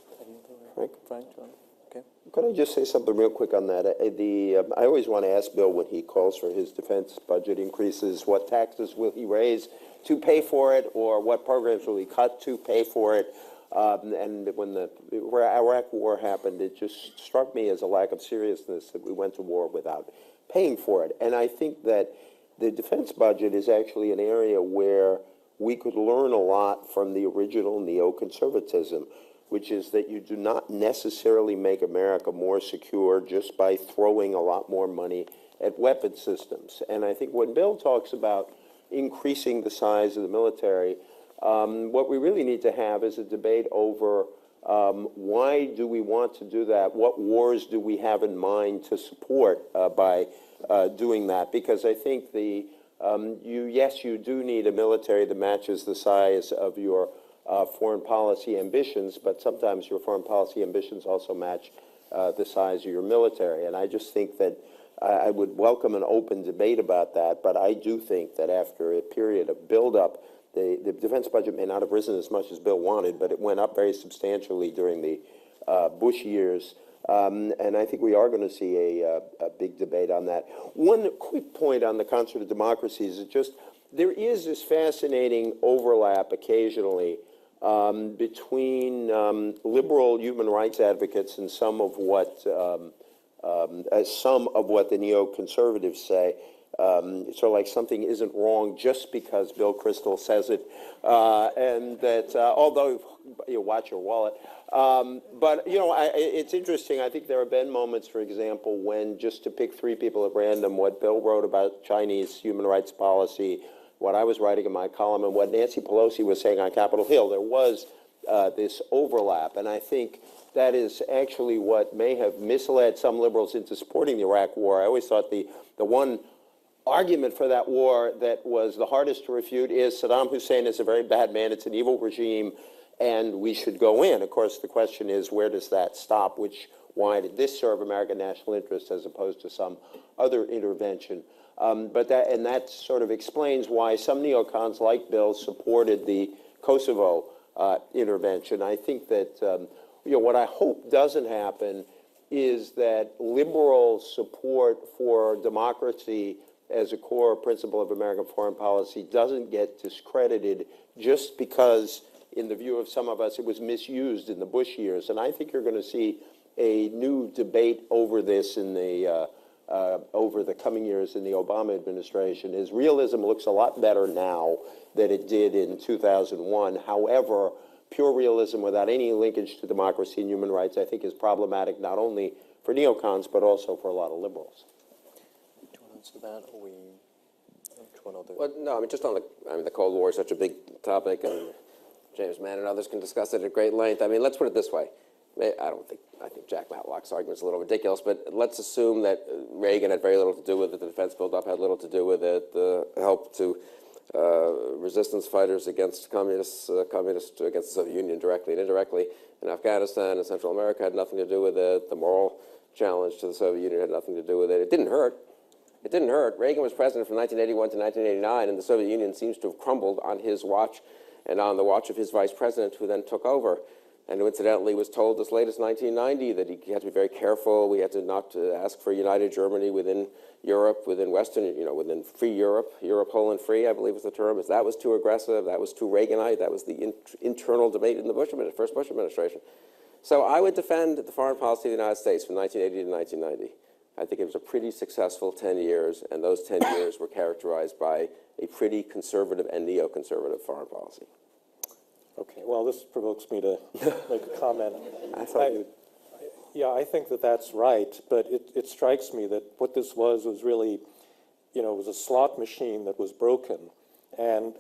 F: Frank?
C: John? Okay.
D: Could I just say something real quick on that? I always want to ask Bill when he calls for his defense budget increases, what taxes will he raise to pay for it, or what programs will he cut to pay for it? And when the Iraq war happened, it just struck me as a lack of seriousness that we went to war without paying for it. And I think that the defense budget is actually an area where we could learn a lot from the original neoconservatism, which is that you do not necessarily make America more secure just by throwing a lot more money at weapon systems. And I think when Bill talks about increasing the size of the military, what we really need to have is a debate over why do we want to do that? What wars do we have in mind to support by doing that? Because I think you do need a military that matches the size of your foreign policy ambitions, but sometimes your foreign policy ambitions also match the size of your military. And I just think that I would welcome an open debate about that, but I do think that after a period of buildup, the defense budget may not have risen as much as Bill wanted, but it went up very substantially during the Bush years. And I think we are going to see a big debate on that. One quick point on the concert of democracies is just there is this fascinating overlap occasionally between liberal human rights advocates and some of what the neoconservatives say. So like something isn't wrong just because Bill Kristol says it, and that although you watch your wallet, but it's interesting. I think there have been moments, for example, when just to pick three people at random, what Bill wrote about Chinese human rights policy, what I was writing in my column, and what Nancy Pelosi was saying on Capitol Hill, there was this overlap, and I think that is actually what may have misled some liberals into supporting the Iraq War. I always thought the one argument for that war that was the hardest to refute is Saddam Hussein is a very bad man, it's an evil regime, and we should go in. Of course, the question is, where does that stop? Why did this serve American national interest as opposed to some other intervention? But that sort of explains why some neocons like Bill supported the Kosovo intervention. I think that what I hope doesn't happen is that liberal support for democracy as a core principle of American foreign policy doesn't get discredited just because, in the view of some of us, it was misused in the Bush years. And I think you're going to see a new debate over this in the over the coming years in the Obama administration. His realism looks a lot better now than it did in 2001. However, pure realism without any linkage to democracy and human rights, I think, is problematic not only for neocons, but also for a lot of liberals.
C: Do you want to answer that, or which one other?
F: Well, no, I mean, just on the Cold War is such a big topic, and James Mann and others can discuss it at great length. I mean, let's put it this way. I think Jack Matlock's argument is a little ridiculous, but let's assume that Reagan had very little to do with it, the defense buildup had little to do with it, the help to resistance fighters against communists against the Soviet Union directly and indirectly in Afghanistan and Central America had nothing to do with it. The moral challenge to the Soviet Union had nothing to do with it. It didn't hurt. It didn't hurt. Reagan was president from 1981 to 1989, and the Soviet Union seems to have crumbled on his watch and on the watch of his vice president, who then took over. And who incidentally was told as late as 1990 that he had to be very careful. We had to not ask for united Germany within Europe, within Western, within free Europe, Poland free, I believe was the term. That was too aggressive. That was too Reaganite. That was the internal debate in the first Bush administration. So I would defend the foreign policy of the United States from 1980 to 1990. I think it was a pretty successful 10 years, and those 10 years were characterized by a pretty conservative and neoconservative foreign policy.
E: Okay, well, this provokes me to make a comment. Yeah, I think that that's right, but it strikes me that what this was really, it was a slot machine that was broken. And,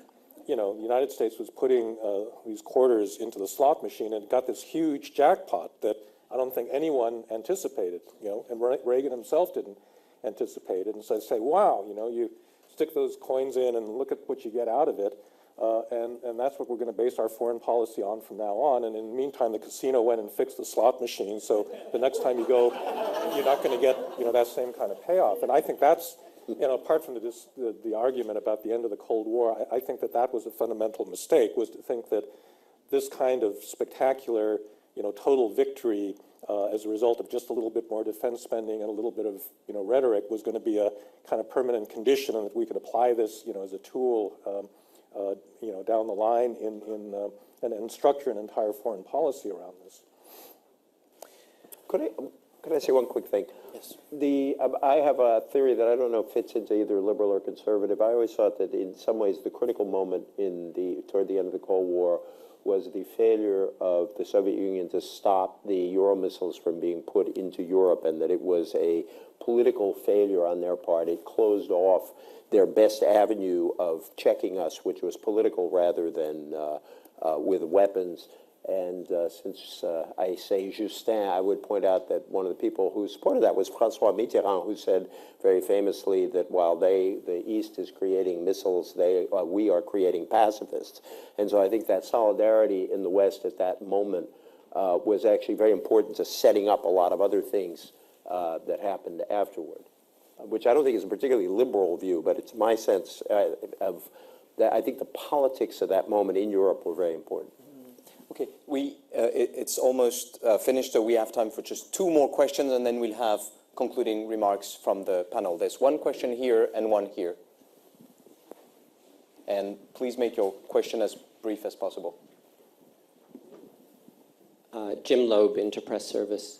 E: the United States was putting these quarters into the slot machine and got this huge jackpot that I don't think anyone anticipated, and Reagan himself didn't anticipate it. And so I say, wow, you stick those coins in and look at what you get out of it. And that's what we're going to base our foreign policy on from now on. And in the meantime, the casino went and fixed the slot machine. So the next time you go, you're not going to get, that same kind of payoff. And I think that's, apart from the argument about the end of the Cold War, I think that was a fundamental mistake, was to think that this kind of spectacular, total victory as a result of just a little bit more defense spending and a little bit of, rhetoric was going to be a kind of permanent condition, and that we could apply this, as a tool, down the line and structure an entire foreign policy around this.
D: Could I say one quick thing?
F: Yes.
D: I have a theory that I don't know fits into either liberal or conservative. I always thought that in some ways the critical moment toward the end of the Cold War was the failure of the Soviet Union to stop the Euro missiles from being put into Europe, and that it was a political failure on their part. It closed off their best avenue of checking us, which was political rather than with weapons. And since I say Justin, I would point out that one of the people who supported that was François Mitterrand, who said very famously that while the East is creating missiles, we are creating pacifists. And so I think that solidarity in the West at that moment was actually very important to setting up a lot of other things that happened afterward, which I don't think is a particularly liberal view, but it's my sense of that. I think the politics of that moment in Europe were very important.
C: Okay, it's almost finished, so we have time for just two more questions, and then we'll have concluding remarks from the panel. There's one question here and one here. And please make your question as brief as possible.
J: Jim Loeb, Interpress Service.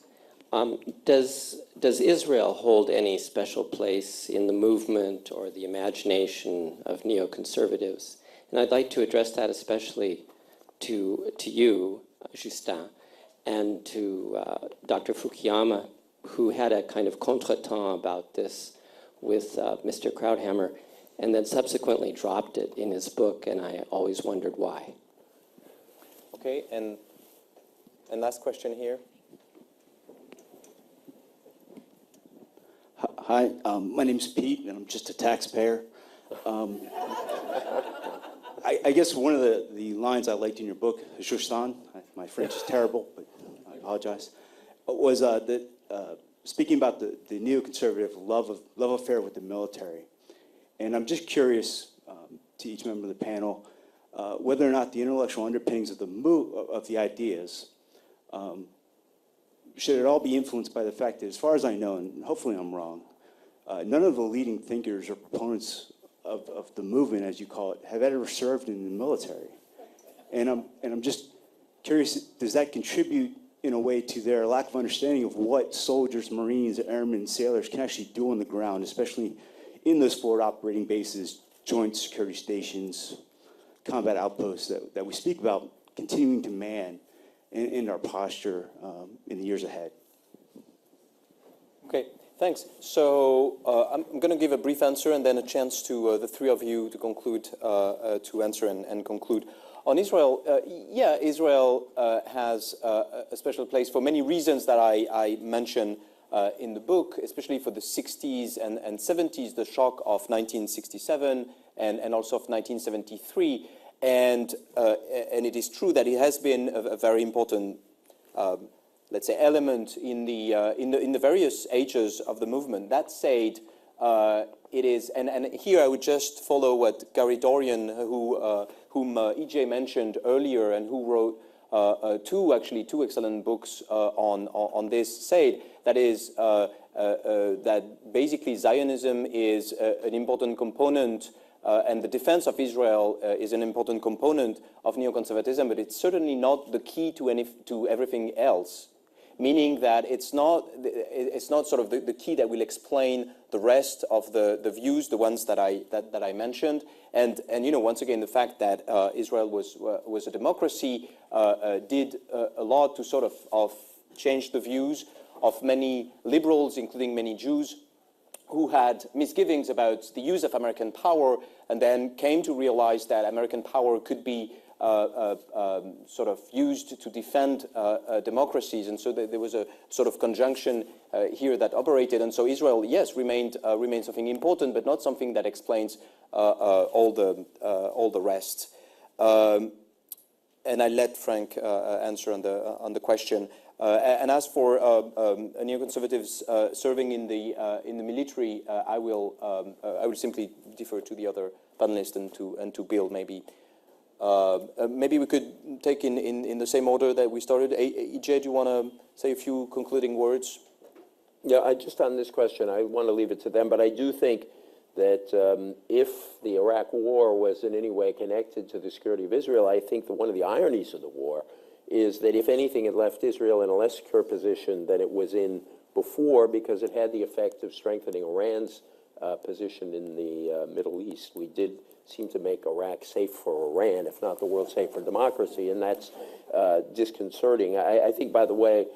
J: Does Israel hold any special place in the movement or the imagination of neoconservatives? And I'd like to address that especially to you, Justin, and to Dr. Fukuyama, who had a kind of contretemps about this with Mr. Krauthammer, and then subsequently dropped it in his book, and I always wondered why.
C: Okay, and last question here.
K: Hi, my name's Pete, and I'm just a taxpayer. I guess one of the lines I liked in your book, Justin, my French is terrible, but I apologize, was that speaking about the neoconservative love affair with the military. And I'm just curious to each member of the panel whether or not the intellectual underpinnings of the ideas should it all be influenced by the fact that, as far as I know, and hopefully I'm wrong, none of the leading thinkers or proponents of the movement, as you call it, have ever served in the military. And I'm just curious, does that contribute in a way to their lack of understanding of what soldiers, Marines, airmen, sailors can actually do on the ground, especially in those forward operating bases, joint security stations, combat outposts that we speak about continuing to man in our posture in the years ahead?
C: Okay, thanks. So I'm going to give a brief answer and then a chance to the three of you to conclude, to answer and conclude. On Israel, yeah, Israel has a special place for many reasons that I mention in the book, especially for the 60s and 70s, the shock of 1967 and also of 1973. And it is true that it has been a very important, let's say, element in the various ages of the movement. That said, it is, and here I would just follow what Gary Dorian, whom EJ mentioned earlier, and who wrote two excellent books on this, said, that is that basically Zionism is an important component, and the defense of Israel is an important component of neoconservatism, but it's certainly not the key to everything else. meaning that it's not sort of the key that will explain the rest of the views, the ones that I mentioned. And once again, the fact that Israel was a democracy did a lot to sort of change the views of many liberals, including many Jews, who had misgivings about the use of American power, and then came to realize that American power could be sort of used to defend democracies, and so there was a sort of conjunction here that operated, and so Israel, yes, remained something important, but not something that explains all the rest. And I let Frank answer on the question. And as for neoconservatives serving in the military, I will simply defer to the other panelists and to Bill maybe. Maybe we could take in the same order that we started. EJ, do you want to say a few concluding words?
D: Yeah, just on this question, I want to leave it to them, but I do think that if the Iraq War was in any way connected to the security of Israel, I think that one of the ironies of the war is that if anything, it left Israel in a less secure position than it was in before, because it had the effect of strengthening Iran's position in the Middle East. We did seem to make Iraq safe for Iran, if not the world safe for democracy, and that's disconcerting. I think, by the way,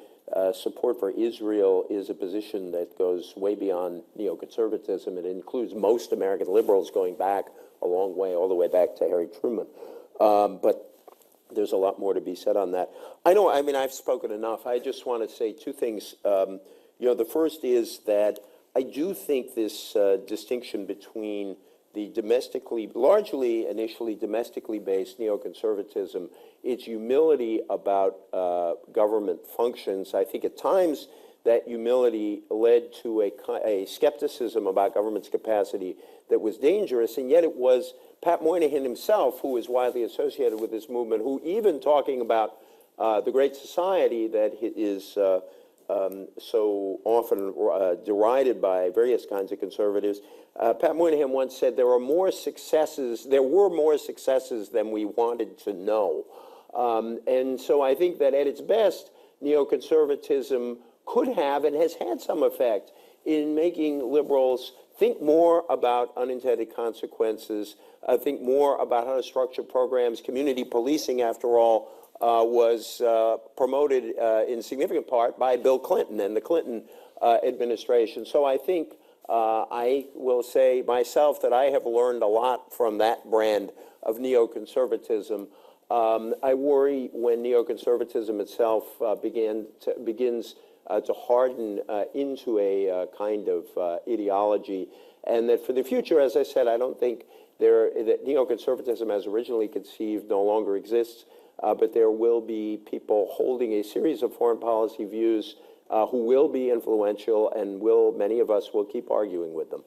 D: support for Israel is a position that goes way beyond neoconservatism. It includes most American liberals going back a long way, all the way back to Harry Truman. But there's a lot more to be said on that. I mean, I've spoken enough. I just want to say two things. The first is that I do think this distinction between the largely initially domestically based neoconservatism, its humility about government functions, I think at times that humility led to a skepticism about government's capacity that was dangerous, and yet it was Pat Moynihan himself, who is widely associated with this movement, who even talking about the Great Society that is so often derided by various kinds of conservatives, Pat Moynihan once said there were more successes than we wanted to know. And so I think that at its best, neoconservatism could have and has had some effect in making liberals think more about unintended consequences, think more about how to structure programs. Community policing, after all, was promoted in significant part by Bill Clinton and the Clinton administration. So I think I will say myself that I have learned a lot from that brand of neoconservatism. I worry when neoconservatism itself begins to harden into a kind of ideology, and that for the future, as I said, I don't think that neoconservatism as originally conceived no longer exists, but there will be people holding a series of foreign policy views who will be influential, and many of us will keep arguing with them.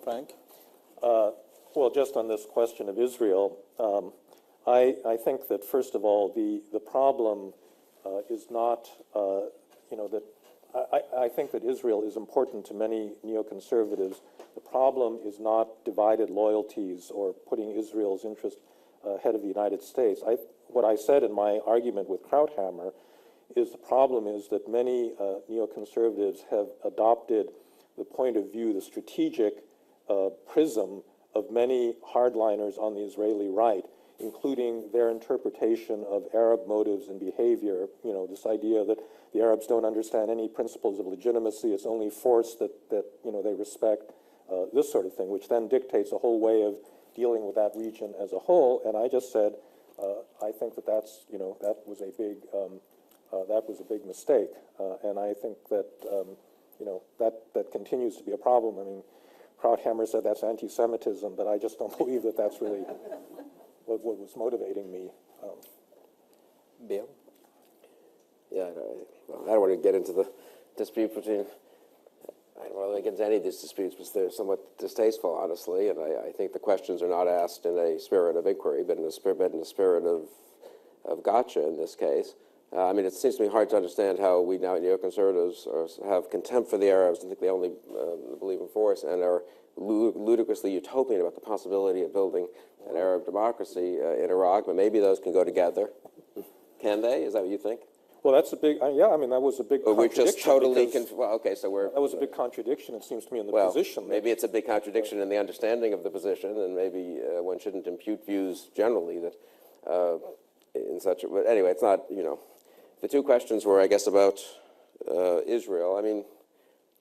C: Frank?
E: Well, just on this question of Israel, I think that, first of all, the problem is not, that I think that Israel is important to many neoconservatives. The problem is not divided loyalties or putting Israel's interest ahead of the United States. What I said in my argument with Krauthammer is the problem is that many neoconservatives have adopted the point of view, the strategic prism of many hardliners on the Israeli right, including their interpretation of Arab motives and behavior, this idea that the Arabs don't understand any principles of legitimacy, it's only force that they respect, this sort of thing, which then dictates a whole way of dealing with that region as a whole. And I just said, I think that that was a big mistake, and I think that that continues to be a problem. I mean, Krauthammer said that's anti-Semitism, but I just don't believe that that's really what was motivating me.
C: Bill?
F: Yeah, I don't want to get into the dispute between, I don't want to get into any of these disputes, because they're somewhat distasteful, honestly, and I think the questions are not asked in a spirit of inquiry, but in a spirit of gotcha in this case. I mean, it seems to me hard to understand how we now neoconservatives have contempt for the Arabs and think they only believe in force, and are ludicrously utopian about the possibility of building an Arab democracy in Iraq, but maybe those can go together. Can they? Is that what you think?
E: Well, that's a big, yeah, I mean, that was a big
F: Or we're
E: contradiction.
F: just totally,
E: because
F: well, okay, so we're.
E: that was a big contradiction, it seems to me, in the
F: Well,
E: position.
F: maybe it's a big contradiction in the understanding of the position, and maybe one shouldn't impute views generally that in such a, but anyway, it's not, you know, the two questions were, I guess, about Israel. I mean,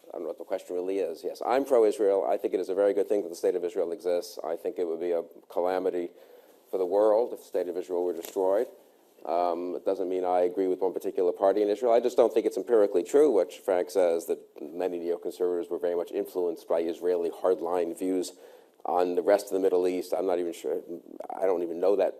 F: I don't know what the question really is. Yes, I'm pro-Israel. I think it is a very good thing that the state of Israel exists. I think it would be a calamity for the world if the state of Israel were destroyed. It doesn't mean I agree with one particular party in Israel. I just don't think it's empirically true what Frank says, that many neoconservatives were very much influenced by Israeli hardline views on the rest of the Middle East. I'm not even sure, I don't even know that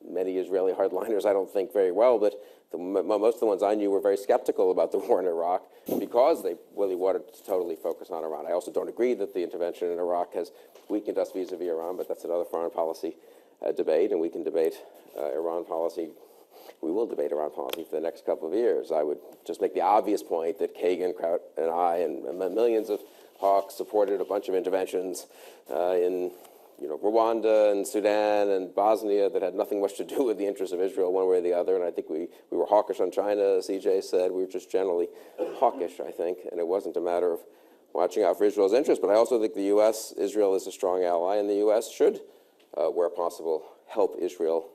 F: many Israeli hardliners, I don't think very well, but most of the ones I knew were very skeptical about the war in Iraq because they really wanted to totally focus on Iran. I also don't agree that the intervention in Iraq has weakened us vis-a-vis Iran, but that's another foreign policy debate, and we can debate Iran policy. We will debate Iran policy for the next couple of years. I would just make the obvious point that Kagan, Kraut, and I, and millions of hawks supported a bunch of interventions in Rwanda and Sudan and Bosnia that had nothing much to do with the interests of Israel one way or the other. And I think we were hawkish on China, as CJ said. We were just generally hawkish, I think. And it wasn't a matter of watching out for Israel's interests. But I also think the U.S., Israel is a strong ally, and the U.S. should, where possible, help Israel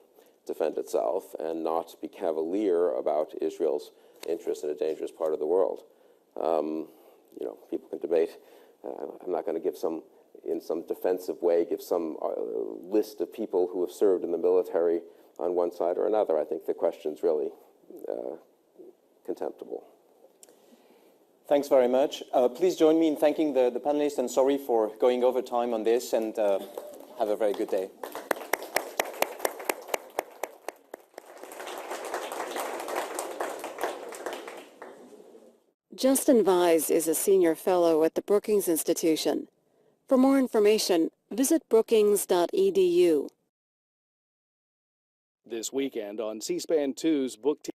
F: defend itself and not be cavalier about Israel's interests in a dangerous part of the world. People can debate. I'm not going to give in some defensive way, give some list of people who have served in the military on one side or another. I think the question's really contemptible.
C: Thanks very much. Please join me in thanking the panelists, and sorry for going over time on this, and have a very good day.
A: Justin Vise is a senior fellow at the Brookings Institution. For more information, visit brookings.edu.
L: This weekend on C-SPAN 2's Book TV.